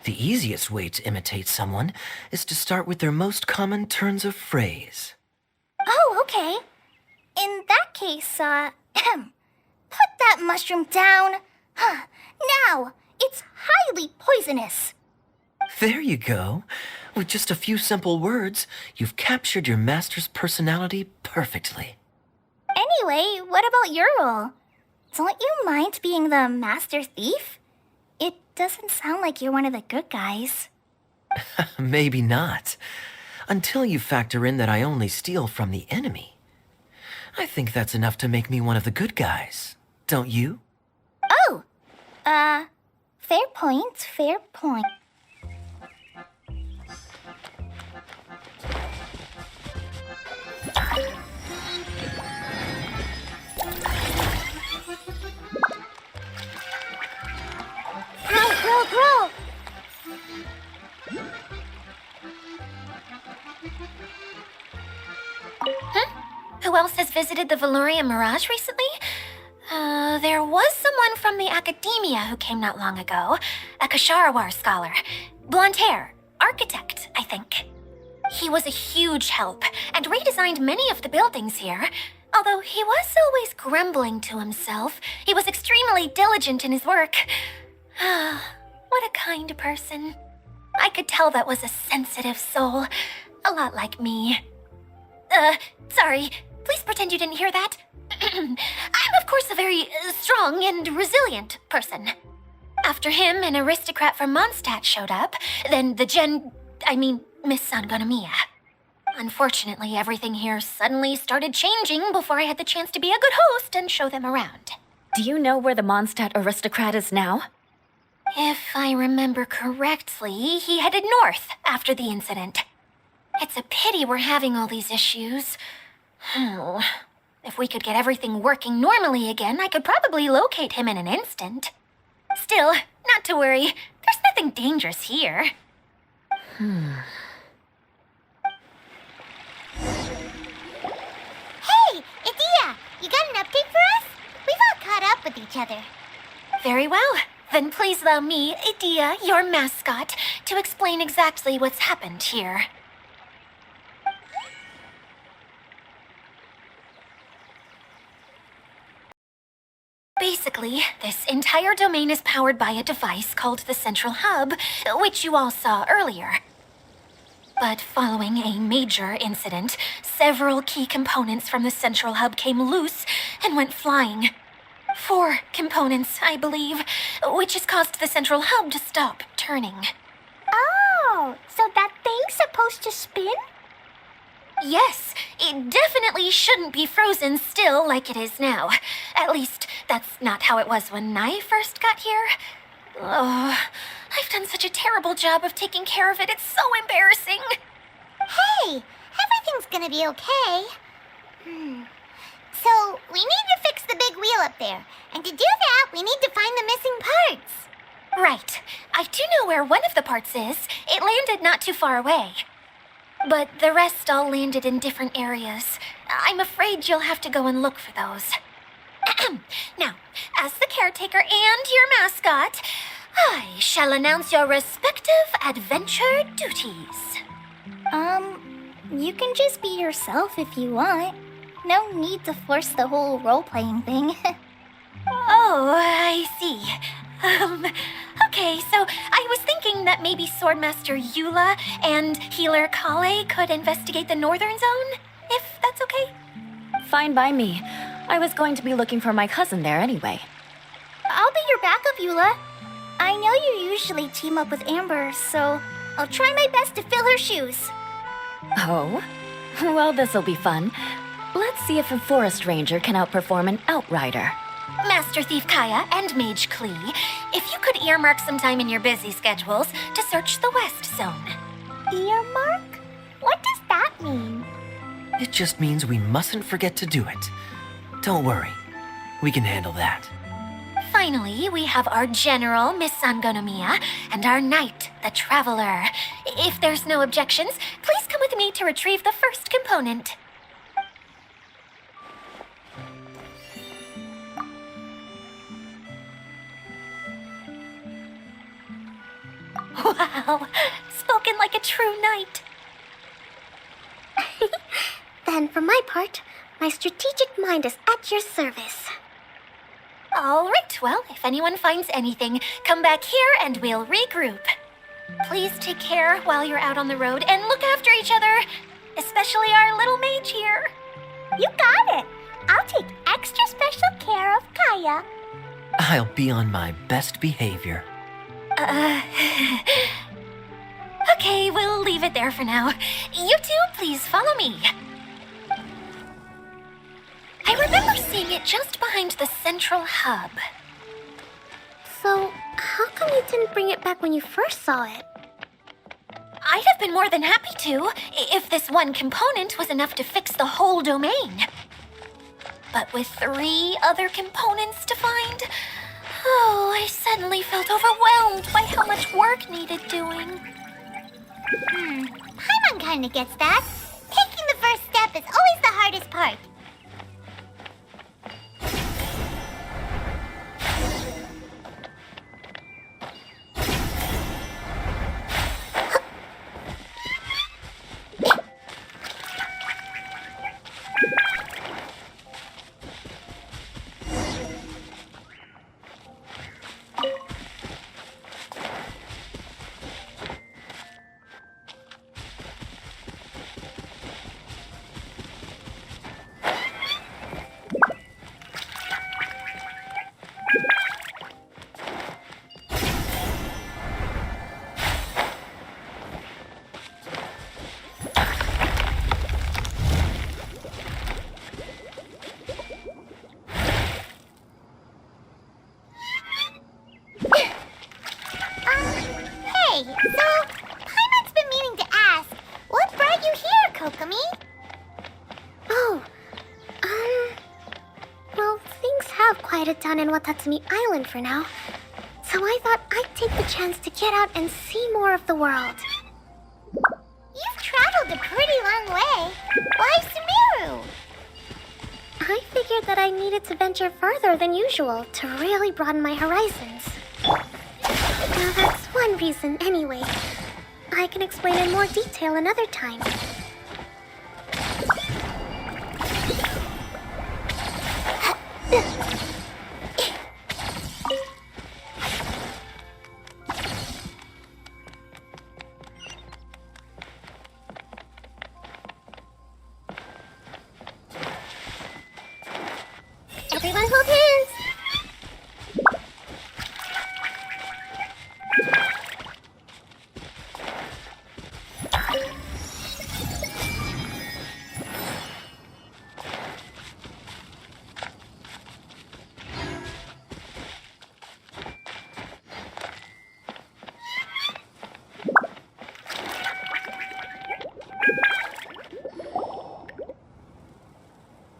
the easiest way to imitate someone is to start with their most common turns of phrase. Oh, okay. In that case, put that mushroom down. Now, it's highly poisonous. There you go. With just a few simple words, you've captured your master's personality perfectly. Anyway, what about your role? Don't you mind being the master thief? It doesn't sound like you're one of the good guys. Maybe not. Until you factor in that I only steal from the enemy. I think that's enough to make me one of the good guys. Don't you? Oh! Fair point, fair point. Grow! Who else has visited the Veloria Mirage recently? There was someone from the academia who came not long ago. A Kasharawar scholar. Blonde hair. Architect, I think. He was a huge help and redesigned many of the buildings here. Although he was always grumbling to himself, he was extremely diligent in his work. What a kind person. I could tell that was a sensitive soul. A lot like me. Sorry. Please pretend you didn't hear that. I'm, of course, a very strong and resilient person. After him, an aristocrat from Mondstadt showed up, then Miss Sangonomiya. Unfortunately, everything here suddenly started changing before I had the chance to be a good host and show them around. Do you know where the Mondstadt aristocrat is now? If I remember correctly, he headed north after the incident. It's a pity we're having all these issues. If we could get everything working normally again, I could probably locate him in an instant. Still, not to worry. There's nothing dangerous here. Hey, Idia, you got an update for us? We've all caught up with each other. Very well. Then please allow me, Idia, your mascot, to explain exactly what's happened here. Basically, this entire domain is powered by a device called the Central Hub, which you all saw earlier. But following a major incident, several key components from the Central Hub came loose and went flying. 4 components, I believe, which has caused the Central Hub to stop turning. Oh, so that thing's supposed to spin? Yes, it definitely shouldn't be frozen still like it is now. At least, that's not how it was when I first got here. Oh, I've done such a terrible job of taking care of it. It's so embarrassing. Hey, everything's gonna be okay. So, we need to fix the big wheel up there. And to do that, we need to find the missing parts. Right. I do know where one of the parts is. It landed not too far away. But the rest all landed in different areas. I'm afraid you'll have to go and look for those. Now, as the caretaker and your mascot, I shall announce your respective adventure duties. You can just be yourself if you want. No need to force the whole role-playing thing. Oh, I see. Okay, so I was thinking that maybe Swordmaster Eula and Healer Kale could investigate the Northern Zone, if that's okay? Fine by me. I was going to be looking for my cousin there anyway. I'll be your backup, Eula. I know you usually team up with Amber, so I'll try my best to fill her shoes. Oh? Well, this'll be fun. Let's see if a forest ranger can outperform an outrider. Master Thief Kaya and Mage Klee, if you could earmark some time in your busy schedules to search the West Zone. Earmark? What does that mean? It just means we mustn't forget to do it. Don't worry. We can handle that. Finally, we have our General, Miss Sangonomiya, and our Knight, the Traveler. If there's no objections, please come with me to retrieve the first component. Wow, spoken like a true knight. Then, for my part, my strategic mind is at your service. All right, well, if anyone finds anything, come back here and we'll regroup. Please take care while you're out on the road and look after each other, especially our little mage here. You got it. I'll take extra special care of Kaya. I'll be on my best behavior. Okay, we'll leave it there for now. You two, please follow me. I remember seeing it just behind the central hub. So, how come you didn't bring it back when you first saw it? I'd have been more than happy to, if this one component was enough to fix the whole domain. But with 3 other components to find, I suddenly felt overwhelmed by how much work needed doing. Paimon kinda gets that. Taking the first step is always the hardest part. Hey, so Paimon's been meaning to ask, what brought you here, Kokomi? Oh, well, things have quieted down in Watatsumi Island for now. So I thought I'd take the chance to get out and see more of the world. You've traveled a pretty long way. Why Sumeru? I figured that I needed to venture further than usual to really broaden my horizons. Now that's one reason anyway. I can explain in more detail another time. Everyone hold hands!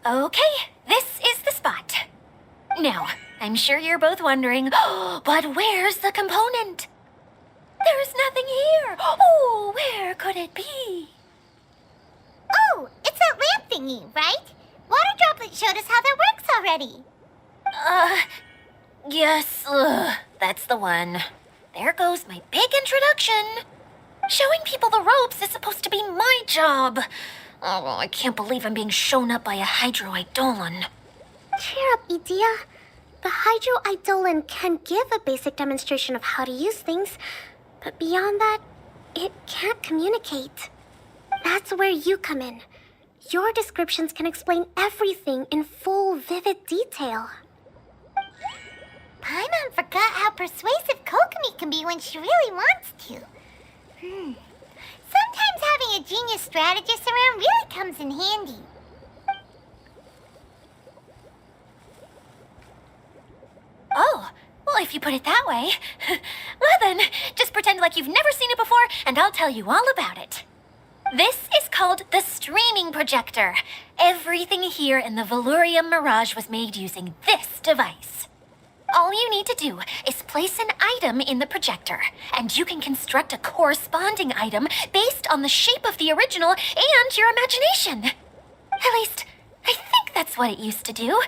Okay, this I'm sure you're both wondering, but where's the component? There's nothing here. Oh, where could it be? Oh, it's that lamp thingy, right? Water Droplet showed us how that works already. Yes, that's the one. There goes my big introduction. Showing people the ropes is supposed to be my job. Oh, I can't believe I'm being shown up by a Hydro-Eidolon. Cheer up, Edea. The Hydro-Eidolon can give a basic demonstration of how to use things, but beyond that, it can't communicate. That's where you come in. Your descriptions can explain everything in full, vivid detail. Paimon forgot how persuasive Kokomi can be when she really wants to. Sometimes having a genius strategist around really comes in handy. Oh, well, if you put it that way. Well then, just pretend like you've never seen it before, and I'll tell you all about it. This is called the streaming projector. Everything here in the Valurium Mirage was made using this device. All you need to do is place an item in the projector, and you can construct a corresponding item based on the shape of the original and your imagination. At least, I think that's what it used to do.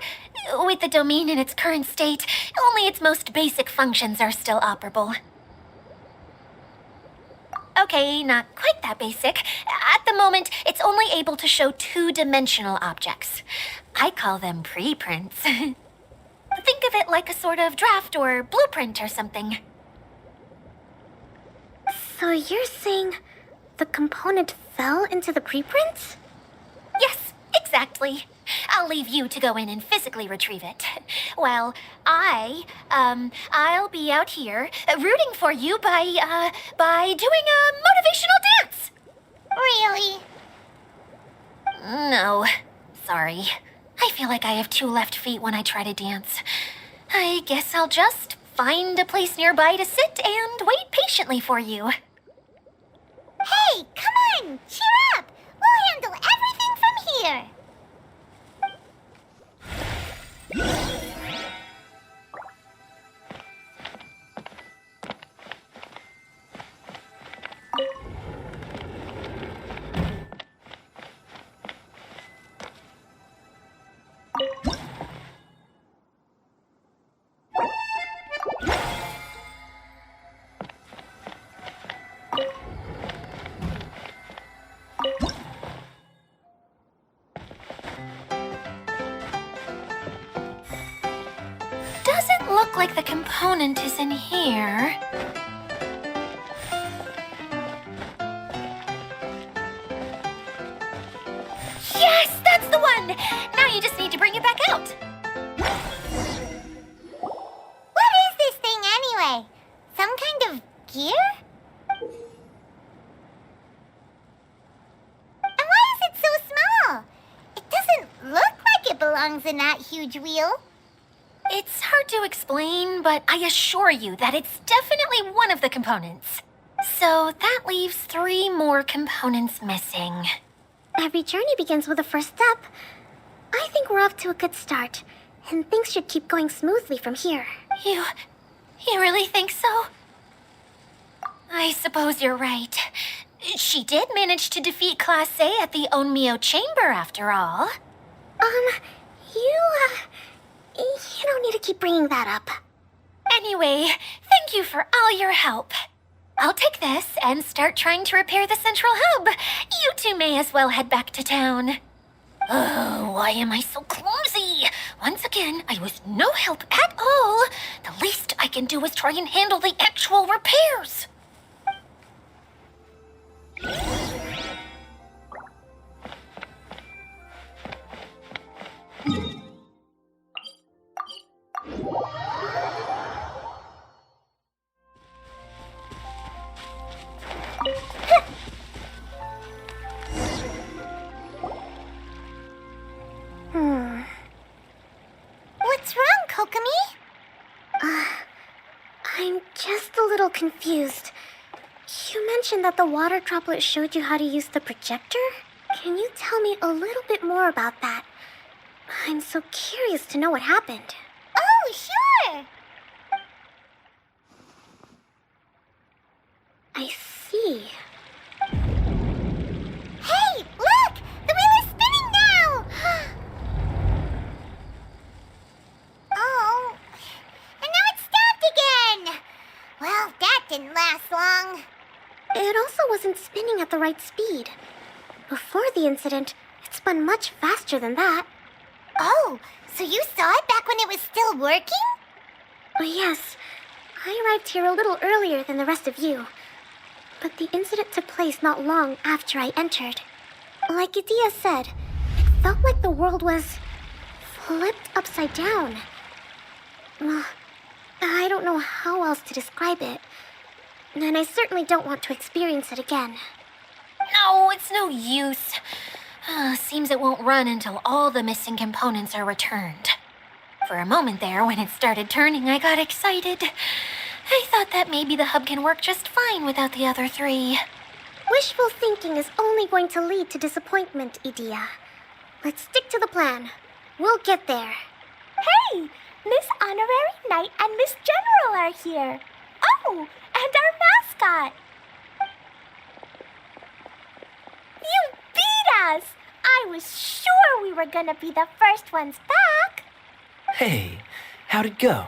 With the domain in its current state, only its most basic functions are still operable. Okay, not quite that basic. At the moment, it's only able to show two-dimensional objects. I call them preprints. Think of it like a sort of draft or blueprint or something. So you're saying the component fell into the preprints? Yes, exactly. I'll leave you to go in and physically retrieve it. Well, I'll be out here rooting for you by doing a motivational dance. Really? No, sorry. I feel like I have two left feet when I try to dance. I guess I'll just find a place nearby to sit and wait patiently for you. Hey, come on, cheer up. We'll handle everything from here. Doesn't look like the component is in here. Yes, that's the one! Now you just need to bring it back out. What is this thing anyway? Some kind of gear? And why is it so small? It doesn't look like it belongs in that huge wheel. It's hard to explain, but I assure you that it's definitely one of the components. So that leaves 3 more components missing. Every journey begins with a first step. I think we're off to a good start, and things should keep going smoothly from here. You really think so? I suppose you're right. She did manage to defeat Class A at the Onmyo Chamber after all. You don't need to keep bringing that up. Anyway, thank you for all your help. I'll take this and start trying to repair the central hub. You two may as well head back to town. Oh, why am I so clumsy? Once again, I was no help at all. The least I can do is try and handle the actual repairs. What's wrong, Kokomi? I'm just a little confused. You mentioned that the water droplet showed you how to use the projector? Can you tell me a little bit more about that? I'm so curious to know what happened. Oh, sure. I see. Hey, look! The wheel is spinning now! Oh, and now it's stopped again! Well, that didn't last long. It also wasn't spinning at the right speed. Before the incident, it spun much faster than that. Oh, so you saw it back when it was still working? Yes, I arrived here a little earlier than the rest of you. But the incident took place not long after I entered. Like Idia said, it felt like the world was flipped upside down. I don't know how else to describe it. And I certainly don't want to experience it again. No, it's no use. Seems it won't run until all the missing components are returned. For a moment there, when it started turning, I got excited. I thought that maybe the hub can work just fine without the other three. Wishful thinking is only going to lead to disappointment, Idia. Let's stick to the plan. We'll get there. Hey, Miss Honorary Knight and Miss General are here. Oh, and our mascot. You beat us! I was sure we were gonna be the first ones back. Hey, how'd it go?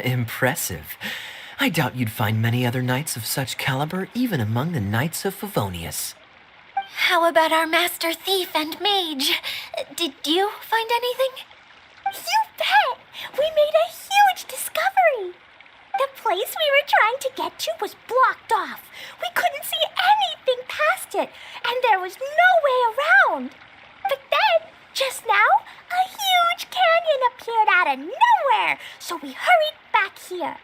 Impressive. I doubt you'd find many other knights of such caliber even among the knights of Favonius. How about our master thief and mage? Did you find anything? You bet! We made a huge discovery. The place we were trying to get to was blocked off. We couldn't see anything past it, and there was no way around. But then, just now, a huge canyon appeared out of nowhere, so we hurried back here.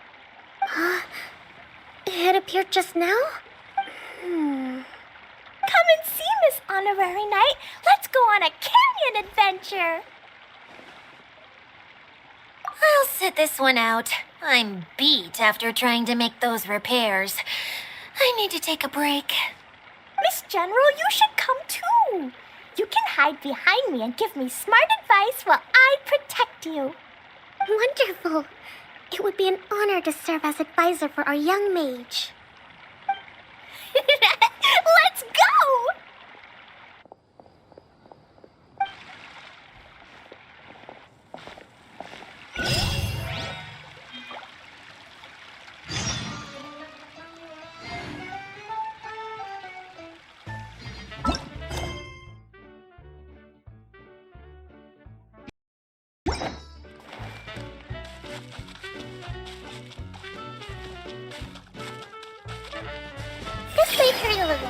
It appeared just now? Come and see, Miss Honorary Knight. Let's go on a canyon adventure. I'll sit this one out. I'm beat after trying to make those repairs. I need to take a break. Miss General, you should come too. You can hide behind me and give me smart advice while I protect you. Wonderful. It would be an honor to serve as advisor for our young mage. Let's go! This way, hurry a little.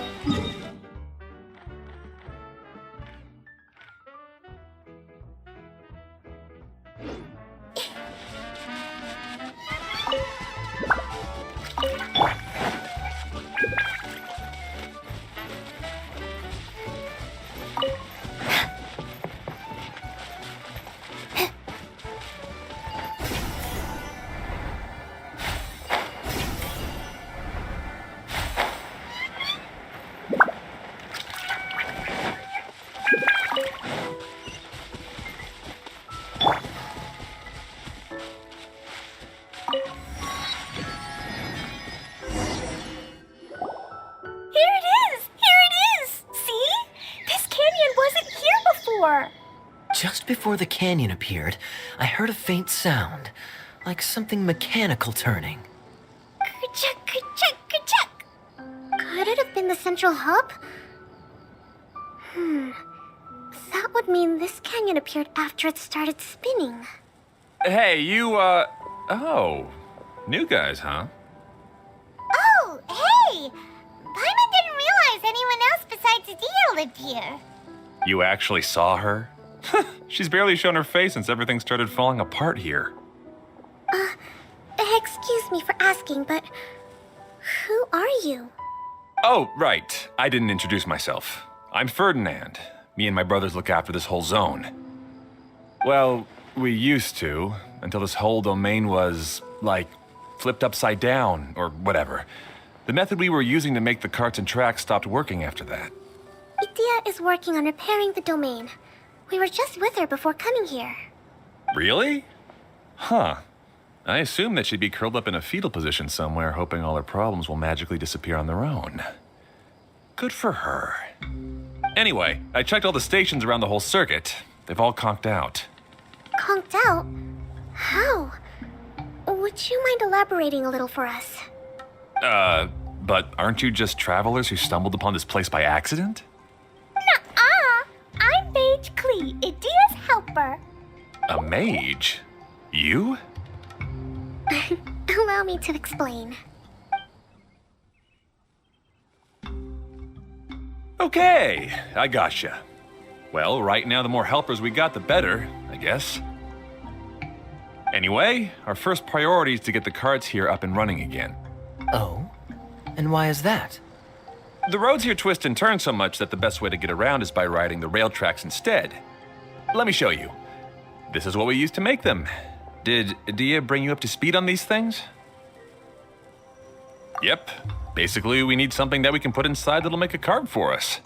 Just before the canyon appeared, I heard a faint sound, like something mechanical turning. Ka-chuck, ka-chuck, ka-chuck. Could it have been the central hub? That would mean this canyon appeared after it started spinning. Hey, you, oh. New guys, huh? Oh, hey! Paimon didn't realize anyone else besides Adia lived here. You actually saw her? She's barely shown her face since everything started falling apart here. Excuse me for asking, but who are you? Oh, right. I didn't introduce myself. I'm Ferdinand. Me and my brothers look after this whole zone. Well, we used to, until this whole domain was, like, flipped upside down, or whatever. The method we were using to make the carts and tracks stopped working after that. It Dia is working on repairing the domain. We were just with her before coming here. Really? Huh. I assumed that she'd be curled up in a fetal position somewhere, hoping all her problems will magically disappear on their own. Good for her. Anyway, I checked all the stations around the whole circuit. They've all conked out. Conked out? How? Would you mind elaborating a little for us? But aren't you just travelers who stumbled upon this place by accident? Nuh-uh. I'm Mage Klee, Idia's helper. A mage? You? Allow me to explain. Okay, I gotcha. Well, right now the more helpers we got, the better, I guess. Anyway, our first priority is to get the carts here up and running again. Oh? And why is that? The roads here twist and turn so much that the best way to get around is by riding the rail tracks instead. Let me show you. This is what we used to make them. Did Dia bring you up to speed on these things? Yep. Basically, we need something that we can put inside that'll make a cart for us.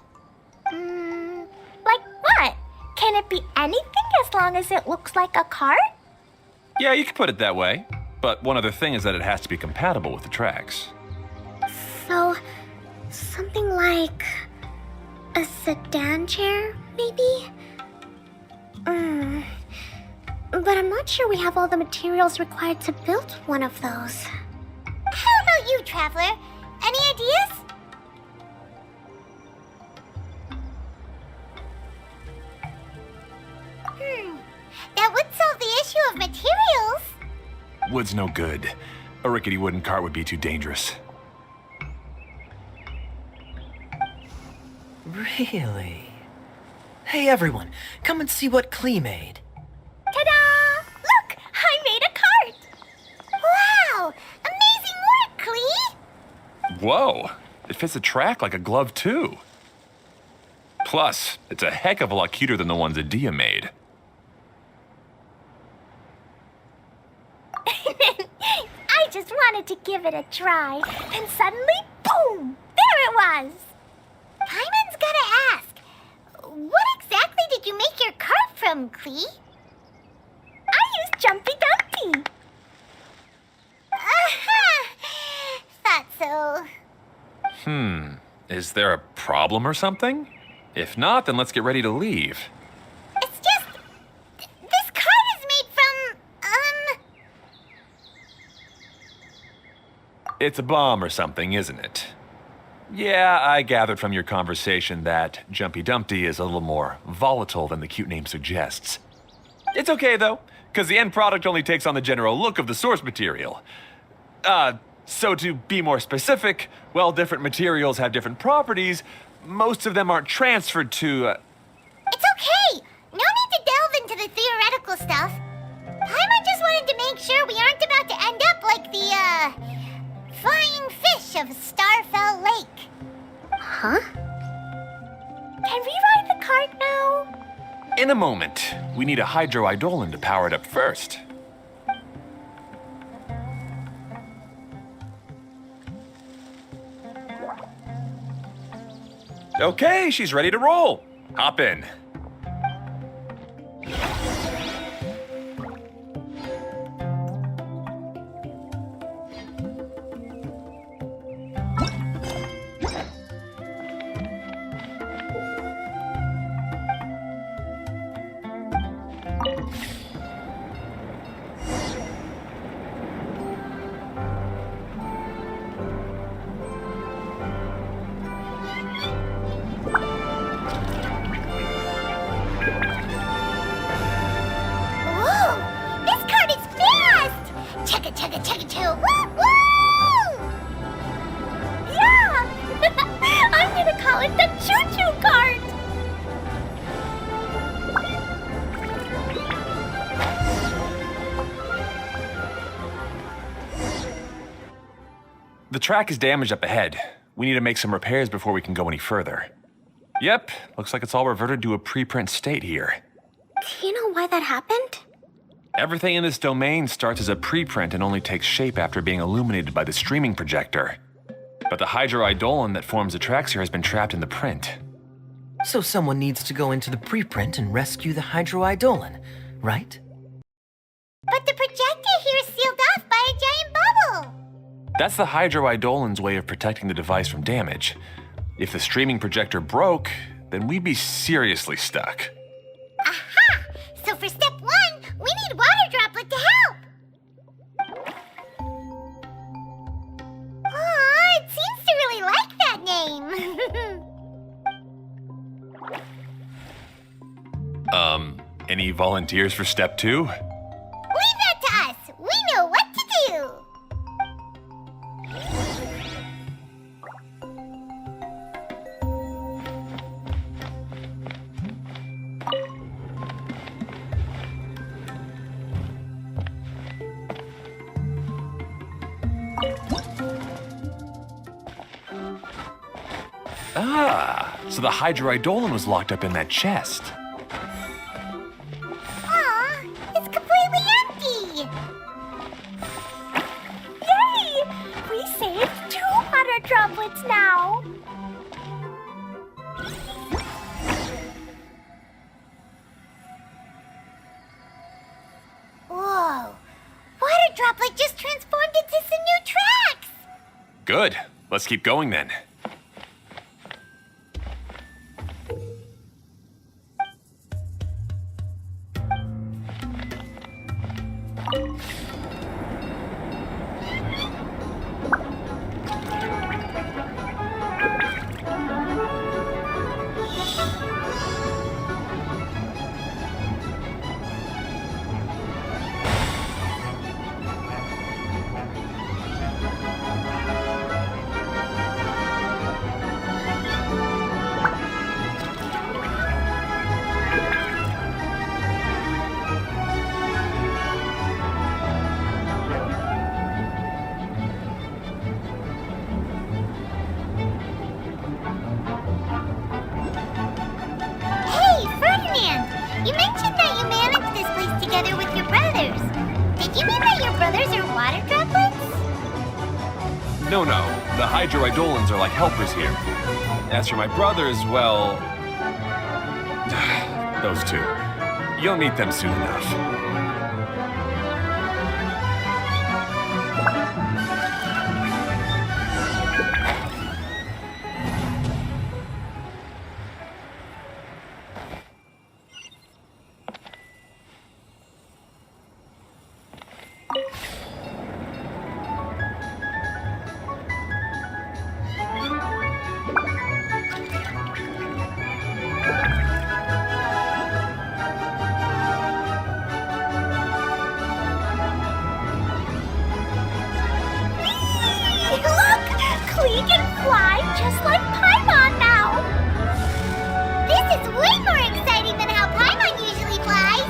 Like what? Can it be anything as long as it looks like a cart? Yeah, you could put it that way. But one other thing is that it has to be compatible with the tracks. So, something like a sedan chair, maybe? But I'm not sure we have all the materials required to build one of those. How about you, Traveler? Any ideas? That would solve the issue of materials. Wood's no good. A rickety wooden cart would be too dangerous. Really? Hey everyone, come and see what Klee made. Ta-da! Look! I made a cart! Wow! Amazing work, Klee! Whoa! It fits the track like a glove, too. Plus, it's a heck of a lot cuter than the ones that Dia made. I just wanted to give it a try, and suddenly, boom! There it was! Paimon's gotta ask, what exactly did you make your cart from, Klee? I used Jumpy Dumpy! Thought so. Is there a problem or something? If not, then let's get ready to leave. It's just... this cart is made from, It's a bomb or something, isn't it? Yeah, I gathered from your conversation that Jumpy Dumpty is a little more volatile than the cute name suggests. It's okay, though, because the end product only takes on the general look of the source material. So to be more specific, while different materials have different properties, most of them aren't transferred to, It's okay! No need to delve into the theoretical stuff. Paimon just wanted to make sure we aren't about to end up like the, flying fish of Starfell Lake. Huh? Can we ride the cart now? In a moment. We need a hydroidolin to power it up first. Okay, she's ready to roll. Hop in. Whoa! This cart is fast! Chugga chugga chugga choo! Woo woo! Yeah! I'm gonna call it the choo-choo cart! The track is damaged up ahead. We need to make some repairs before we can go any further. Yep, looks like it's all reverted to a preprint state here. Do you know why that happened? Everything in this domain starts as a preprint and only takes shape after being illuminated by the streaming projector. But the hydroidolin that forms the tracks here has been trapped in the print. So someone needs to go into the preprint and rescue the Hydroidolin, right? But the projector here is sealed off by a giant bubble. That's the Hydroidolin's way of protecting the device from damage. If the streaming projector broke, then we'd be seriously stuck. Aha! So for step 1, we need Water Droplet to help. Aw, it seems to really like that name. Any volunteers for step 2? Leave that to us. We know what to do. Ah, so the Hydroidolin was locked up in that chest. Aw, it's completely empty. Yay! We saved 2 water droplets now. Whoa, Water Droplet just transformed into some new tracks. Good. Let's keep going then. Hey, Ferdinand! You mentioned that you managed this place together with your brothers. Did you mean that your brothers are water droplets? No, the Hydroidolins are like helpers here. As for my brothers, well... those two. You'll meet them soon enough. Look! Klee can fly just like Paimon now. This is way more exciting than how Paimon usually flies.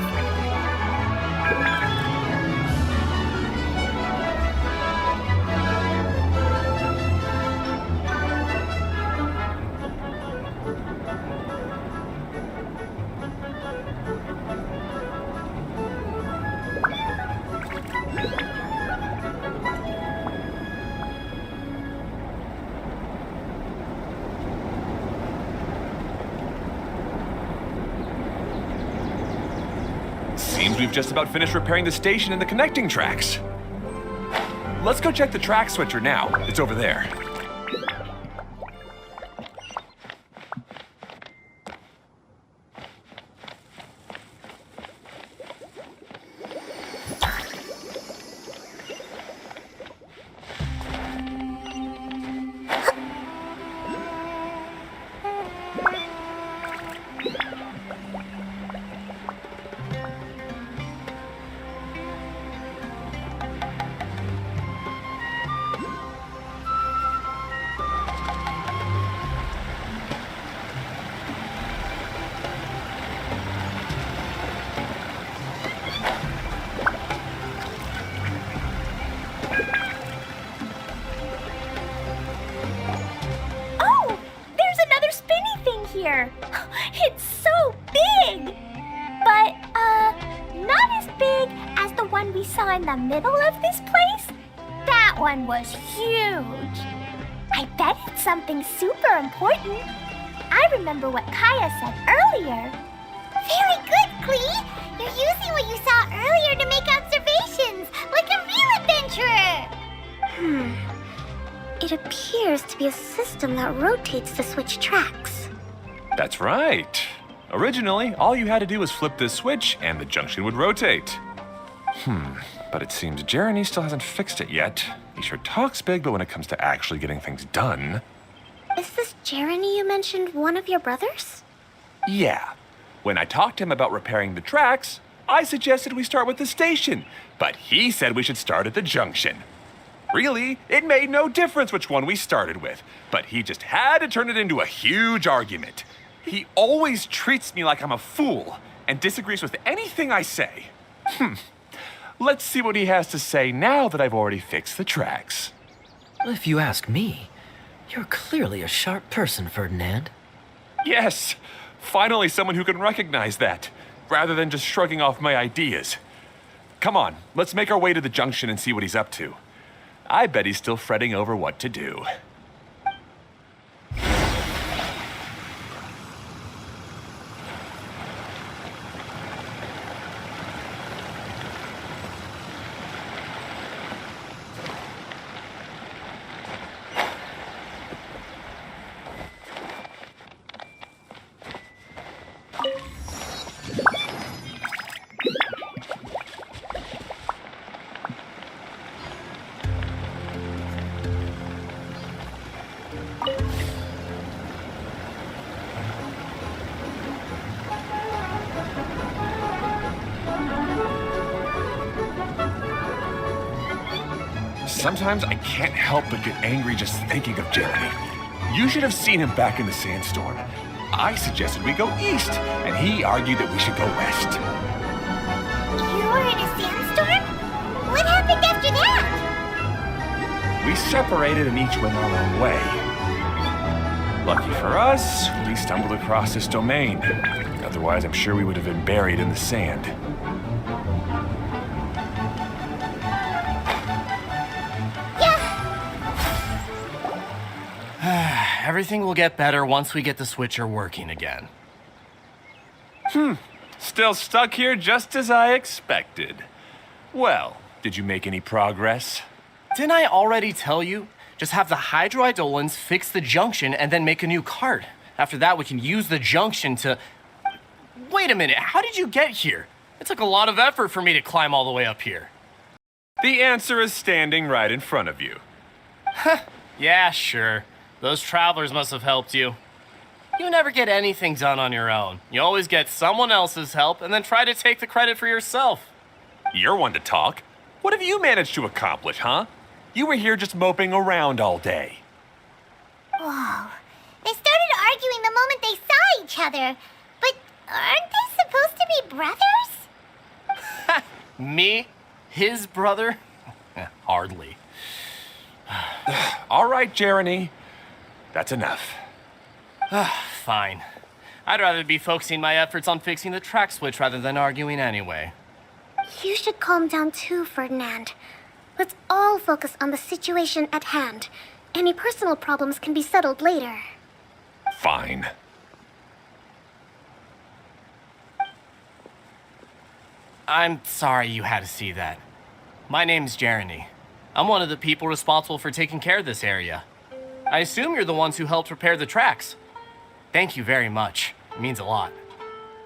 Seems we've just about finished repairing the station and the connecting tracks. Let's go check the track switcher now. It's over there. Oh, there's another spinny thing here. It's so big. But, not as big as the one we saw in the middle of this place. That one was huge. I bet it's something super important. I remember what Kaya said earlier. Very good, Klee! You're using what you saw earlier to make observations, like a real adventurer! It appears to be a system that rotates to switch tracks. That's right. Originally, all you had to do was flip this switch and the junction would rotate. But it seems Jeremy still hasn't fixed it yet. He sure talks big, but when it comes to actually getting things done... Is this Jeremy you mentioned one of your brothers? Yeah. When I talked to him about repairing the tracks, I suggested we start with the station, but he said we should start at the junction. Really, it made no difference which one we started with, but he just had to turn it into a huge argument. He always treats me like I'm a fool and disagrees with anything I say. Let's see what he has to say now that I've already fixed the tracks. If you ask me, you're clearly a sharp person, Ferdinand. Yes, finally someone who can recognize that, rather than just shrugging off my ideas. Come on, let's make our way to the junction and see what he's up to. I bet he's still fretting over what to do. Sometimes I can't help but get angry just thinking of Jeremy. You should have seen him back in the sandstorm. I suggested we go east, and he argued that we should go west. You were in a sandstorm? What happened after that? We separated and each went our own way. Lucky for us, we stumbled across this domain. Otherwise, I'm sure we would have been buried in the sand. Everything will get better once we get the switcher working again. Still stuck here just as I expected. Well, did you make any progress? Didn't I already tell you? Just have the hydroidolins fix the junction and then make a new cart. After that, we can use the junction to... Wait a minute, how did you get here? It took a lot of effort for me to climb all the way up here. The answer is standing right in front of you. Yeah, sure. Those travelers must have helped you. You never get anything done on your own. You always get someone else's help and then try to take the credit for yourself. You're one to talk. What have you managed to accomplish, huh? You were here just moping around all day. Whoa. They started arguing the moment they saw each other. But aren't they supposed to be brothers? Me? His brother? Hardly. All right, Jeremy. That's enough. Fine. I'd rather be focusing my efforts on fixing the track switch rather than arguing anyway. You should calm down too, Ferdinand. Let's all focus on the situation at hand. Any personal problems can be settled later. Fine. I'm sorry you had to see that. My name's Jeremy. I'm one of the people responsible for taking care of this area. I assume you're the ones who helped repair the tracks. Thank you very much. It means a lot.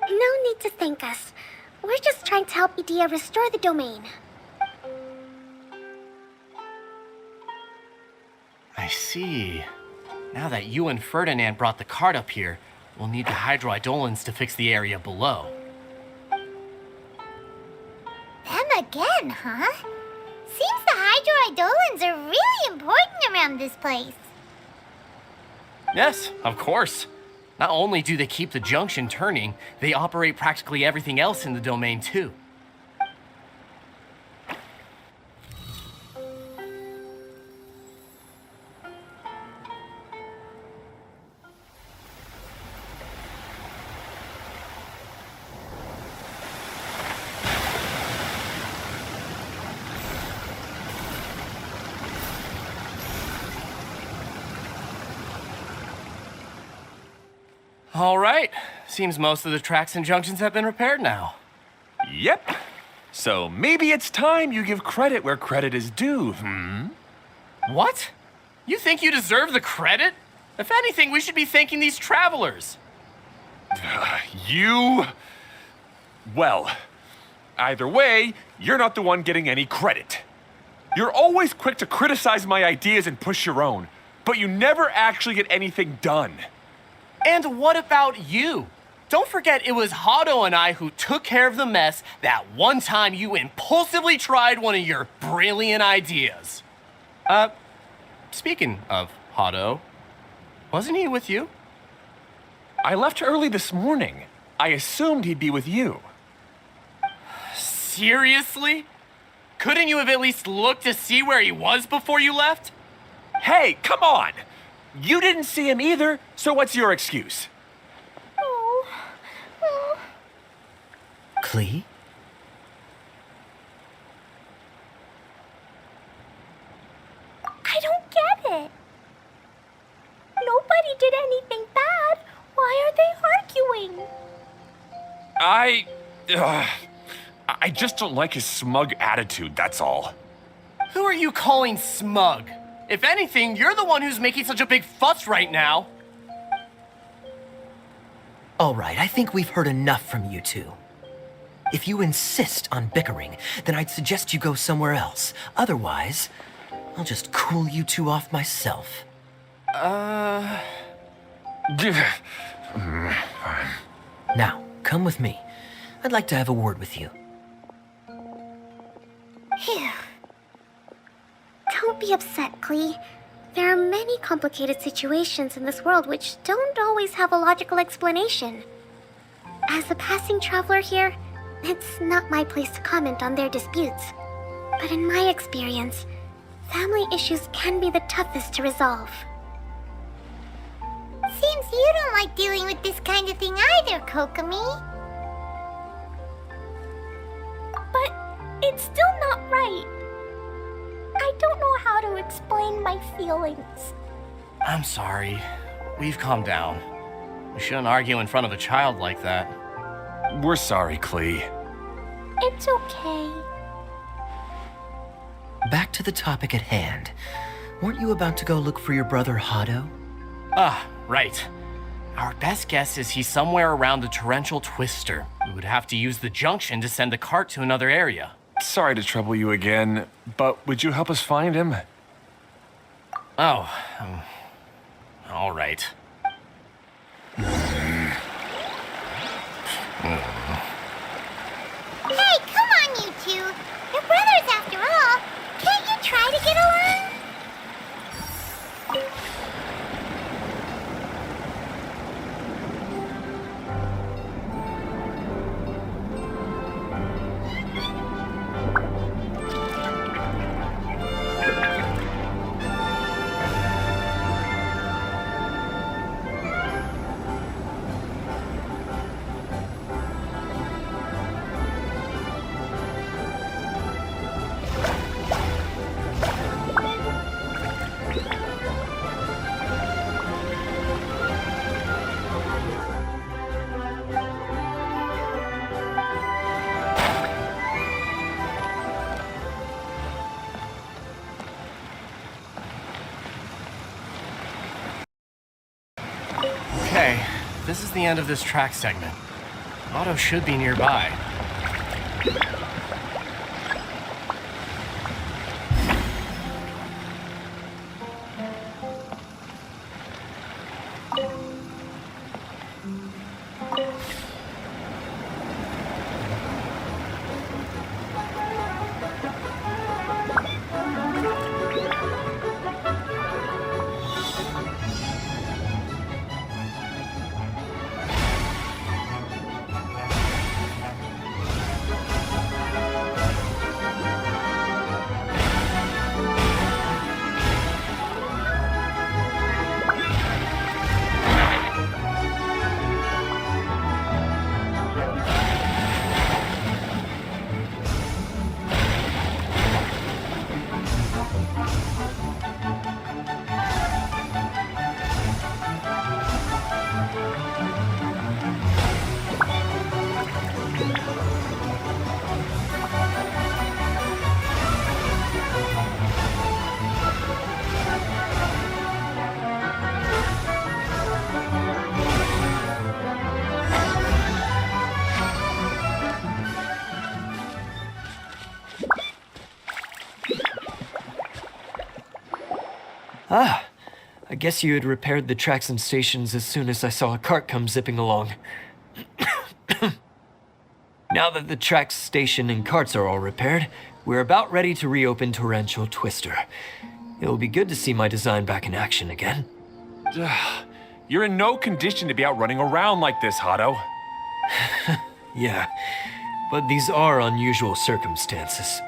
No need to thank us. We're just trying to help Edea restore the domain. I see. Now that you and Ferdinand brought the cart up here, we'll need the hydroidolins to fix the area below. Them again, huh? Seems the hydroidolins are really important around this place. Yes, of course. Not only do they keep the junction turning, they operate practically everything else in the domain too. All right. Seems most of the tracks and junctions have been repaired now. Yep. So maybe it's time you give credit where credit is due, hmm? What? You think you deserve the credit? If anything, we should be thanking these travelers. You... Well, either way, you're not the one getting any credit. You're always quick to criticize my ideas and push your own, but you never actually get anything done. And what about you? Don't forget it was Hado and I who took care of the mess that one time you impulsively tried one of your brilliant ideas. Speaking of Hado, wasn't he with you? I left early this morning. I assumed he'd be with you. Seriously? Couldn't you have at least looked to see where he was before you left? Hey, come on! You didn't see him either, so what's your excuse? Klee? I don't get it. Nobody did anything bad. Why are they arguing? I just don't like his smug attitude, that's all. Who are you calling smug? If anything, you're the one who's making such a big fuss right now. All right, I think we've heard enough from you two. If you insist on bickering, then I'd suggest you go somewhere else. Otherwise, I'll just cool you two off myself. Fine. Now, come with me. I'd like to have a word with you. Phew. Don't be upset, Klee. There are many complicated situations in this world which don't always have a logical explanation. As a passing traveler here, it's not my place to comment on their disputes. But in my experience, family issues can be the toughest to resolve. Seems you don't like dealing with this kind of thing either, Kokomi. But it's still not right. I don't know how to explain my feelings. I'm sorry. We've calmed down. We shouldn't argue in front of a child like that. We're sorry, Klee. It's okay. Back to the topic at hand. Weren't you about to go look for your brother Hado? Ah, right. Our best guess is he's somewhere around the torrential twister. We would have to use the junction to send the cart to another area. Sorry to trouble you again, but would you help us find him? Oh, all right. Hey, come on, you two. You're brothers after all. Can't you try to get along? Okay, this is the end of this track segment. Otto should be nearby. Ah, I guess you had repaired the tracks and stations as soon as I saw a cart come zipping along. Now that the tracks, station, and carts are all repaired, we're about ready to reopen Torrential Twister. It'll be good to see my design back in action again. You're in no condition to be out running around like this, Hado. Yeah, but these are unusual circumstances.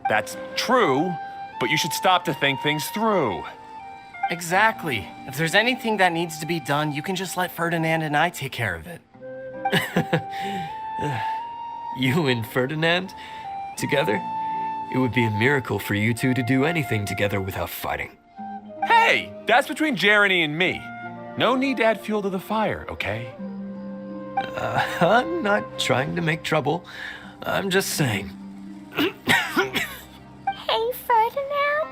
That's true, but you should stop to think things through. Exactly. If there's anything that needs to be done, you can just let Ferdinand and I take care of it. You and Ferdinand? Together? It would be a miracle for you two to do anything together without fighting. Hey, that's between Jeremy and me. No need to add fuel to the fire, okay? I'm not trying to make trouble. I'm just saying. Hey, Ferdinand.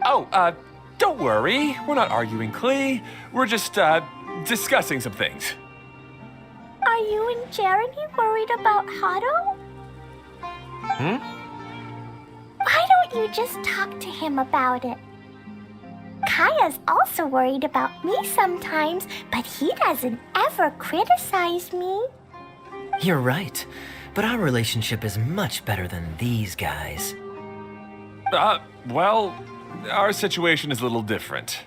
Oh, don't worry. We're not arguing, Klee. We're just, discussing some things. Are you and Jeremy worried about Hado? Why don't you just talk to him about it? Kaya's also worried about me sometimes, but he doesn't ever criticize me. You're right, but our relationship is much better than these guys. Well, our situation is a little different.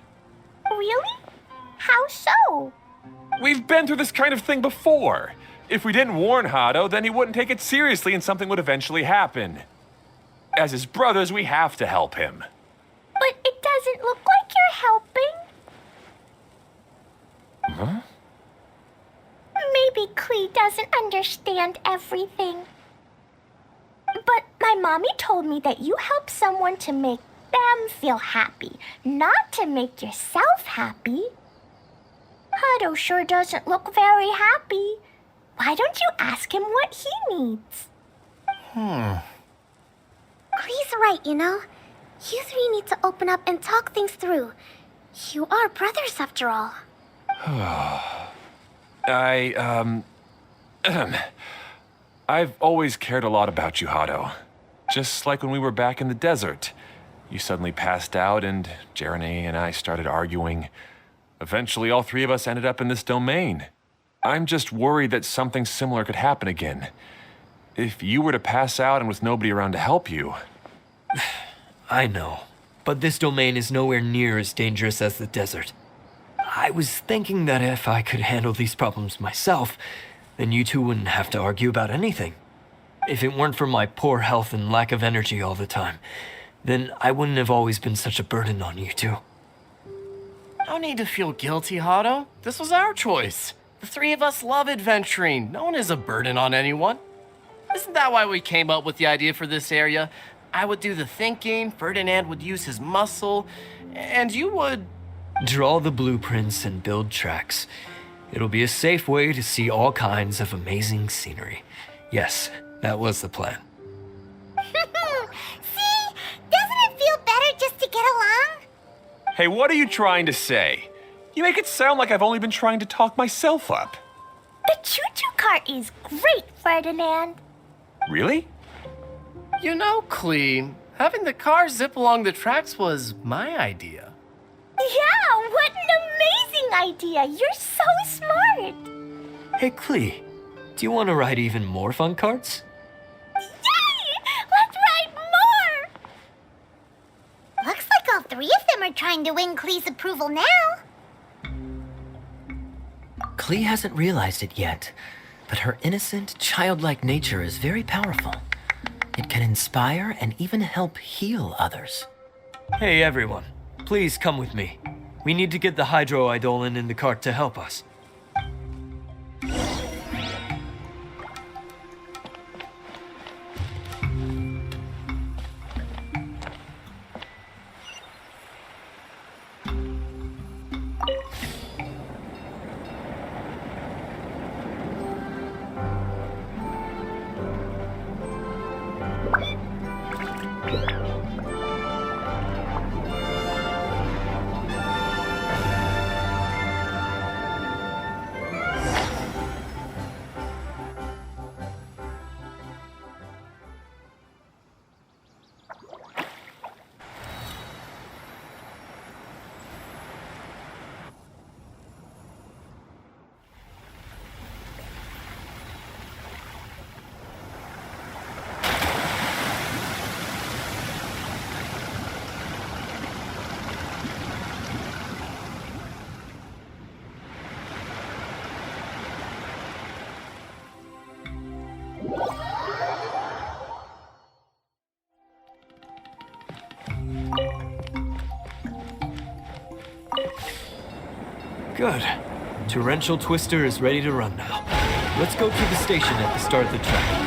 Really? How so? We've been through this kind of thing before. If we didn't warn Hado, then he wouldn't take it seriously and something would eventually happen. As his brothers, we have to help him. But it doesn't look like you're helping. Huh? Maybe Klee doesn't understand everything. But my mommy told me that you help someone to make them feel happy, not to make yourself happy. Hado sure doesn't look very happy. Why don't you ask him what he needs? Klee's right, you know. You three need to open up and talk things through. You are brothers after all. I've always cared a lot about you, Hado. Just like when we were back in the desert. You suddenly passed out and Jeremy and I started arguing. Eventually, all three of us ended up in this domain. I'm just worried that something similar could happen again. If you were to pass out and with nobody around to help you... I know, but this domain is nowhere near as dangerous as the desert. I was thinking that if I could handle these problems myself, then you two wouldn't have to argue about anything. If it weren't for my poor health and lack of energy all the time, then I wouldn't have always been such a burden on you two. No need to feel guilty, Hado. This was our choice. The three of us love adventuring. No one is a burden on anyone. Isn't that why we came up with the idea for this area? I would do the thinking, Ferdinand would use his muscle, and you would... Draw the blueprints and build tracks. It'll be a safe way to see all kinds of amazing scenery. Yes, that was the plan. See? Doesn't it feel better just to get along? Hey, what are you trying to say? You make it sound like I've only been trying to talk myself up. The choo-choo cart is great, Ferdinand. Really? You know, Klee, having the car zip along the tracks was my idea. Yeah, what an amazing idea. You're so smart. Hey, Klee, do you want to ride even more fun carts? Yay! Let's ride more! Looks like all three of them are trying to win Klee's approval now. Klee hasn't realized it yet, but her innocent, childlike nature is very powerful. It can inspire and even help heal others. Hey, everyone. Please come with me. We need to get the hydroidolin in the cart to help us. Good. Torrential Twister is ready to run now. Let's go to the station at the start of the track.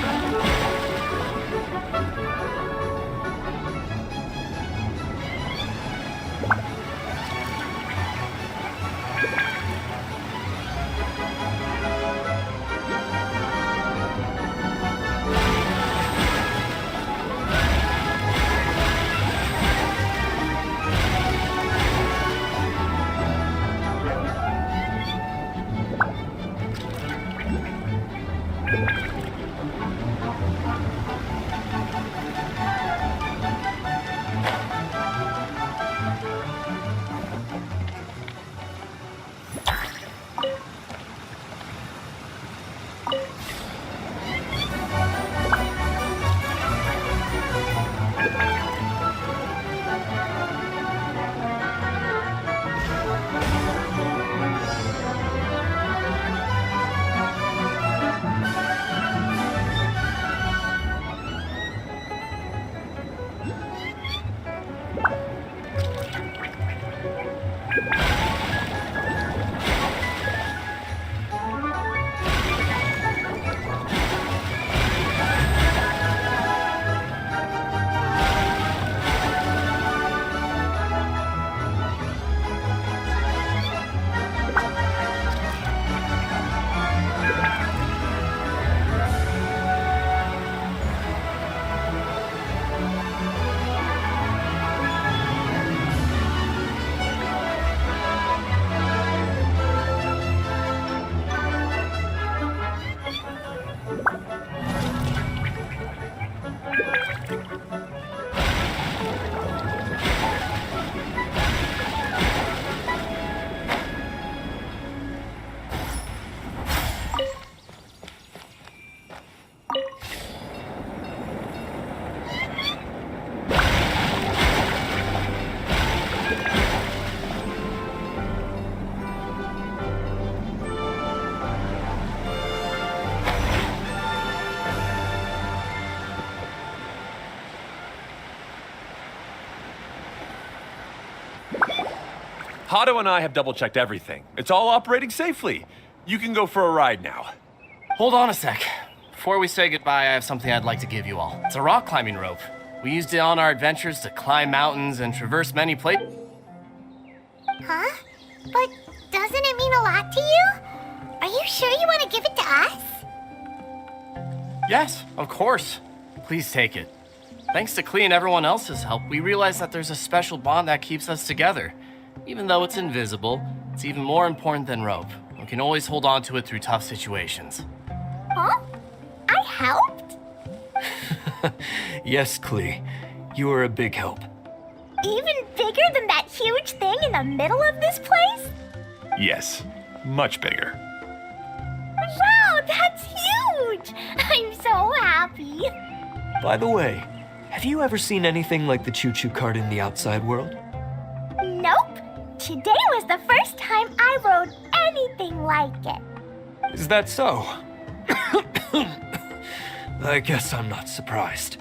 Hato and I have double-checked everything. It's all operating safely. You can go for a ride now. Hold on a sec. Before we say goodbye, I have something I'd like to give you all. It's a rock climbing rope. We used it on our adventures to climb mountains and traverse many places. Huh? But doesn't it mean a lot to you? Are you sure you want to give it to us? Yes, of course. Please take it. Thanks to Klee and everyone else's help, we realized that there's a special bond that keeps us together. Even though it's invisible, it's even more important than rope. We can always hold on to it through tough situations. Huh? I helped? Yes, Klee. You are a big help. Even bigger than that huge thing in the middle of this place? Yes, much bigger. Wow, that's huge! I'm so happy. By the way, have you ever seen anything like the choo-choo cart in the outside world? Nope. Today was the first time I rode anything like it. Is that so? I guess I'm not surprised.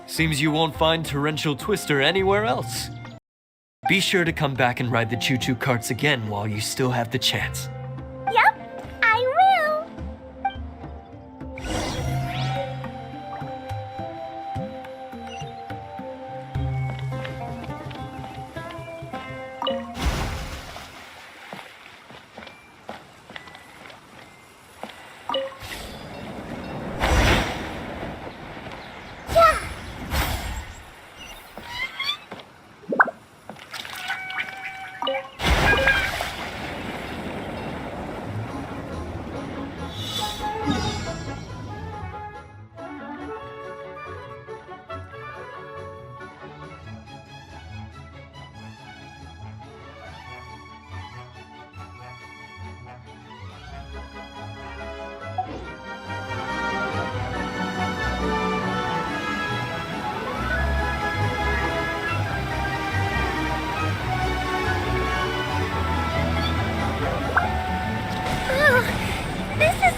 Seems you won't find Torrential Twister anywhere else. Be sure to come back and ride the choo-choo carts again while you still have the chance. Yep, I will.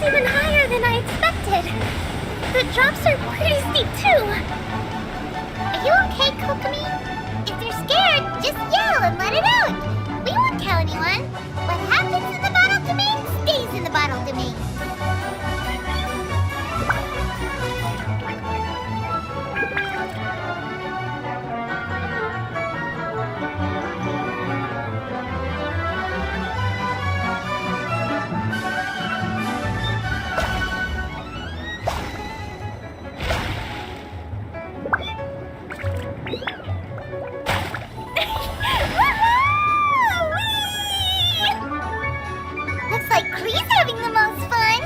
Even higher than I expected. The drops are pretty steep, too. Are you okay, Kokomi? If you're scared, just yell and let it out. We won't tell anyone. What happens Looks like Klee's having the most fun.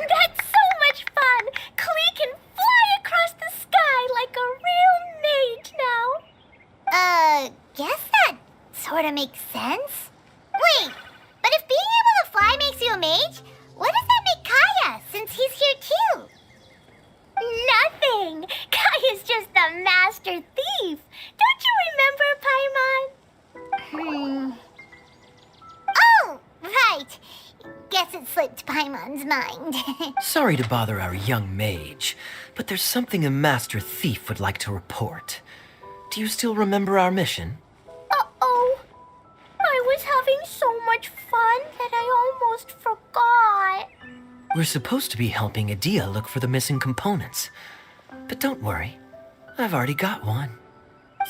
That's so much fun! Klee can fly across the sky like a real mage now. Guess that sorta makes sense. Wait, but if being able to fly makes you a mage, what does that make Kaya, since he's here too? Nothing! Kaya's just a master thief. Don't you remember, Paimon? Oh, right. Guess it slipped Paimon's mind. Sorry to bother our young mage, but there's something a master thief would like to report. Do you still remember our mission? Uh-oh. I was having so much fun that I almost forgot. We're supposed to be helping Adia look for the missing components. But don't worry, I've already got one.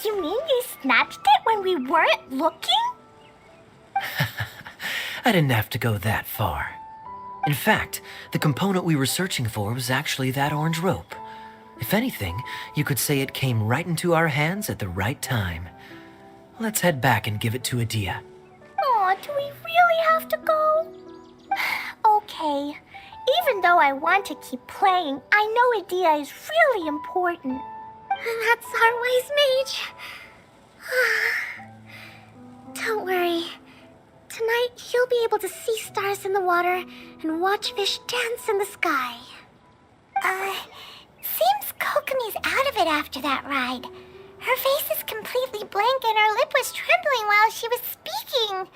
You mean you snatched it when we weren't looking? I didn't have to go that far. In fact, the component we were searching for was actually that orange rope. If anything, you could say it came right into our hands at the right time. Let's head back and give it to Adia. Aw, do we really have to go? Okay. Even though I want to keep playing, I know Adia is really important. That's our wise mage. Don't worry. Tonight, he'll be able to see stars in the water and watch fish dance in the sky. Seems Kokomi's out of it after that ride. Her face is completely blank and her lip was trembling while she was speaking.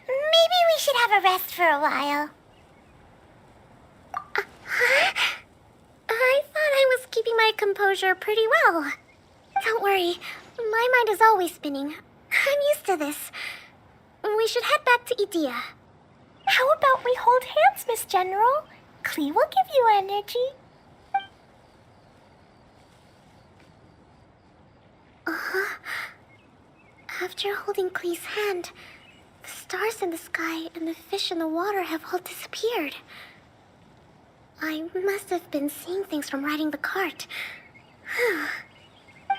Maybe we should have a rest for a while. I thought I was keeping my composure pretty well. Don't worry, my mind is always spinning. I'm used to this. We should head back to Idia. How about we hold hands, Miss General? Klee will give you energy. After holding Klee's hand, the stars in the sky and the fish in the water have all disappeared. I must have been seeing things from riding the cart.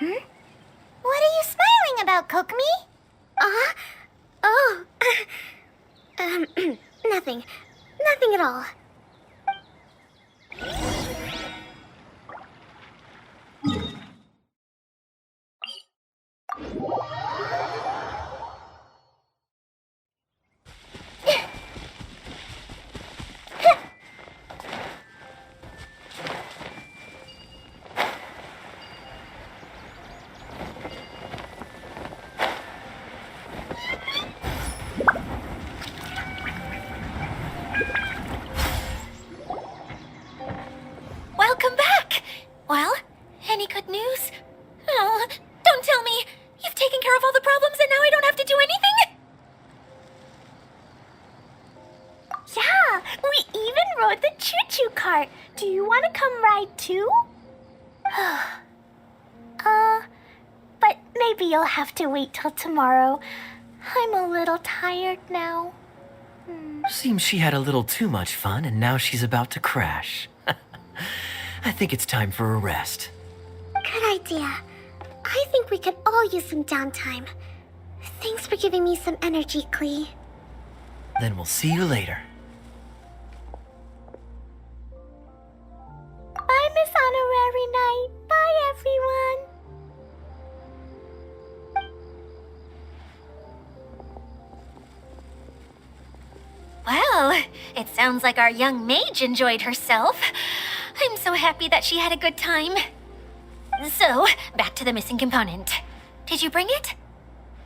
What are you smiling about, Kokomi? Oh. Nothing. Nothing at all. Welcome back! Well, any good news? Oh, don't tell me! You've taken care of all the problems and now I don't have to do anything? Yeah, we even rode the choo-choo cart. Do you want to come ride too? But maybe you'll have to wait till tomorrow. I'm a little tired now. Seems she had a little too much fun and now she's about to crash. I think it's time for a rest. Good idea. I think we could all use some downtime. Thanks for giving me some energy, Klee. Then we'll see you later. Bye, Miss Honorary Knight. Bye, everyone. Well, it sounds sounds like our young mage enjoyed herself. I'm so happy that she had a good time. So, back to the missing component. Did you bring it?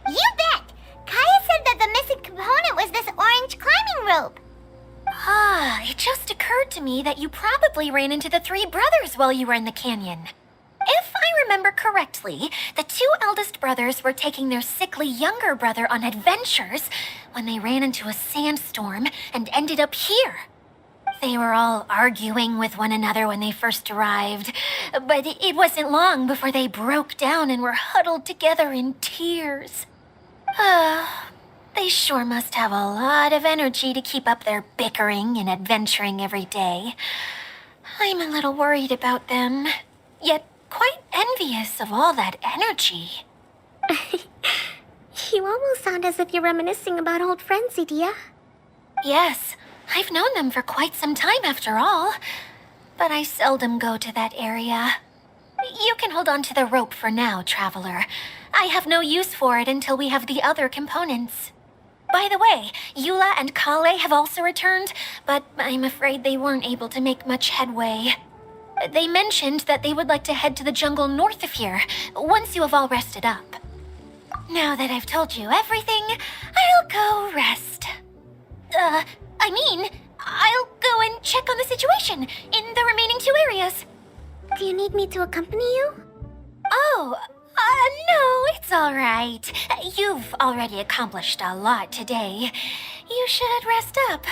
You bet! Kaya said that the missing component was this orange climbing rope. Ah, it just occurred to me that you probably ran into the three brothers while you were in the canyon. If I remember correctly, the two eldest brothers were taking their sickly younger brother on adventures when they ran into a sandstorm and ended up here. They were all arguing with one another when they first arrived, but it wasn't long before they broke down and were huddled together in tears. They sure must have a lot of energy to keep up their bickering and adventuring every day. I'm a little worried about them, yet quite envious of all that energy. You almost sound as if you're reminiscing about old friends, Idia. Yes, I've known them for quite some time after all, but I seldom go to that area. You can hold on to the rope for now, Traveler. I have no use for it until we have the other components. By the way, Eula and Kale have also returned, but I'm afraid they weren't able to make much headway. They mentioned that they would like to head to the jungle north of here, once you have all rested up. Now that I've told you everything, I'll go rest. I'll go and check on the situation in the remaining two areas. Do you need me to accompany you? Oh, no, it's all right. You've already accomplished a lot today. You should rest up.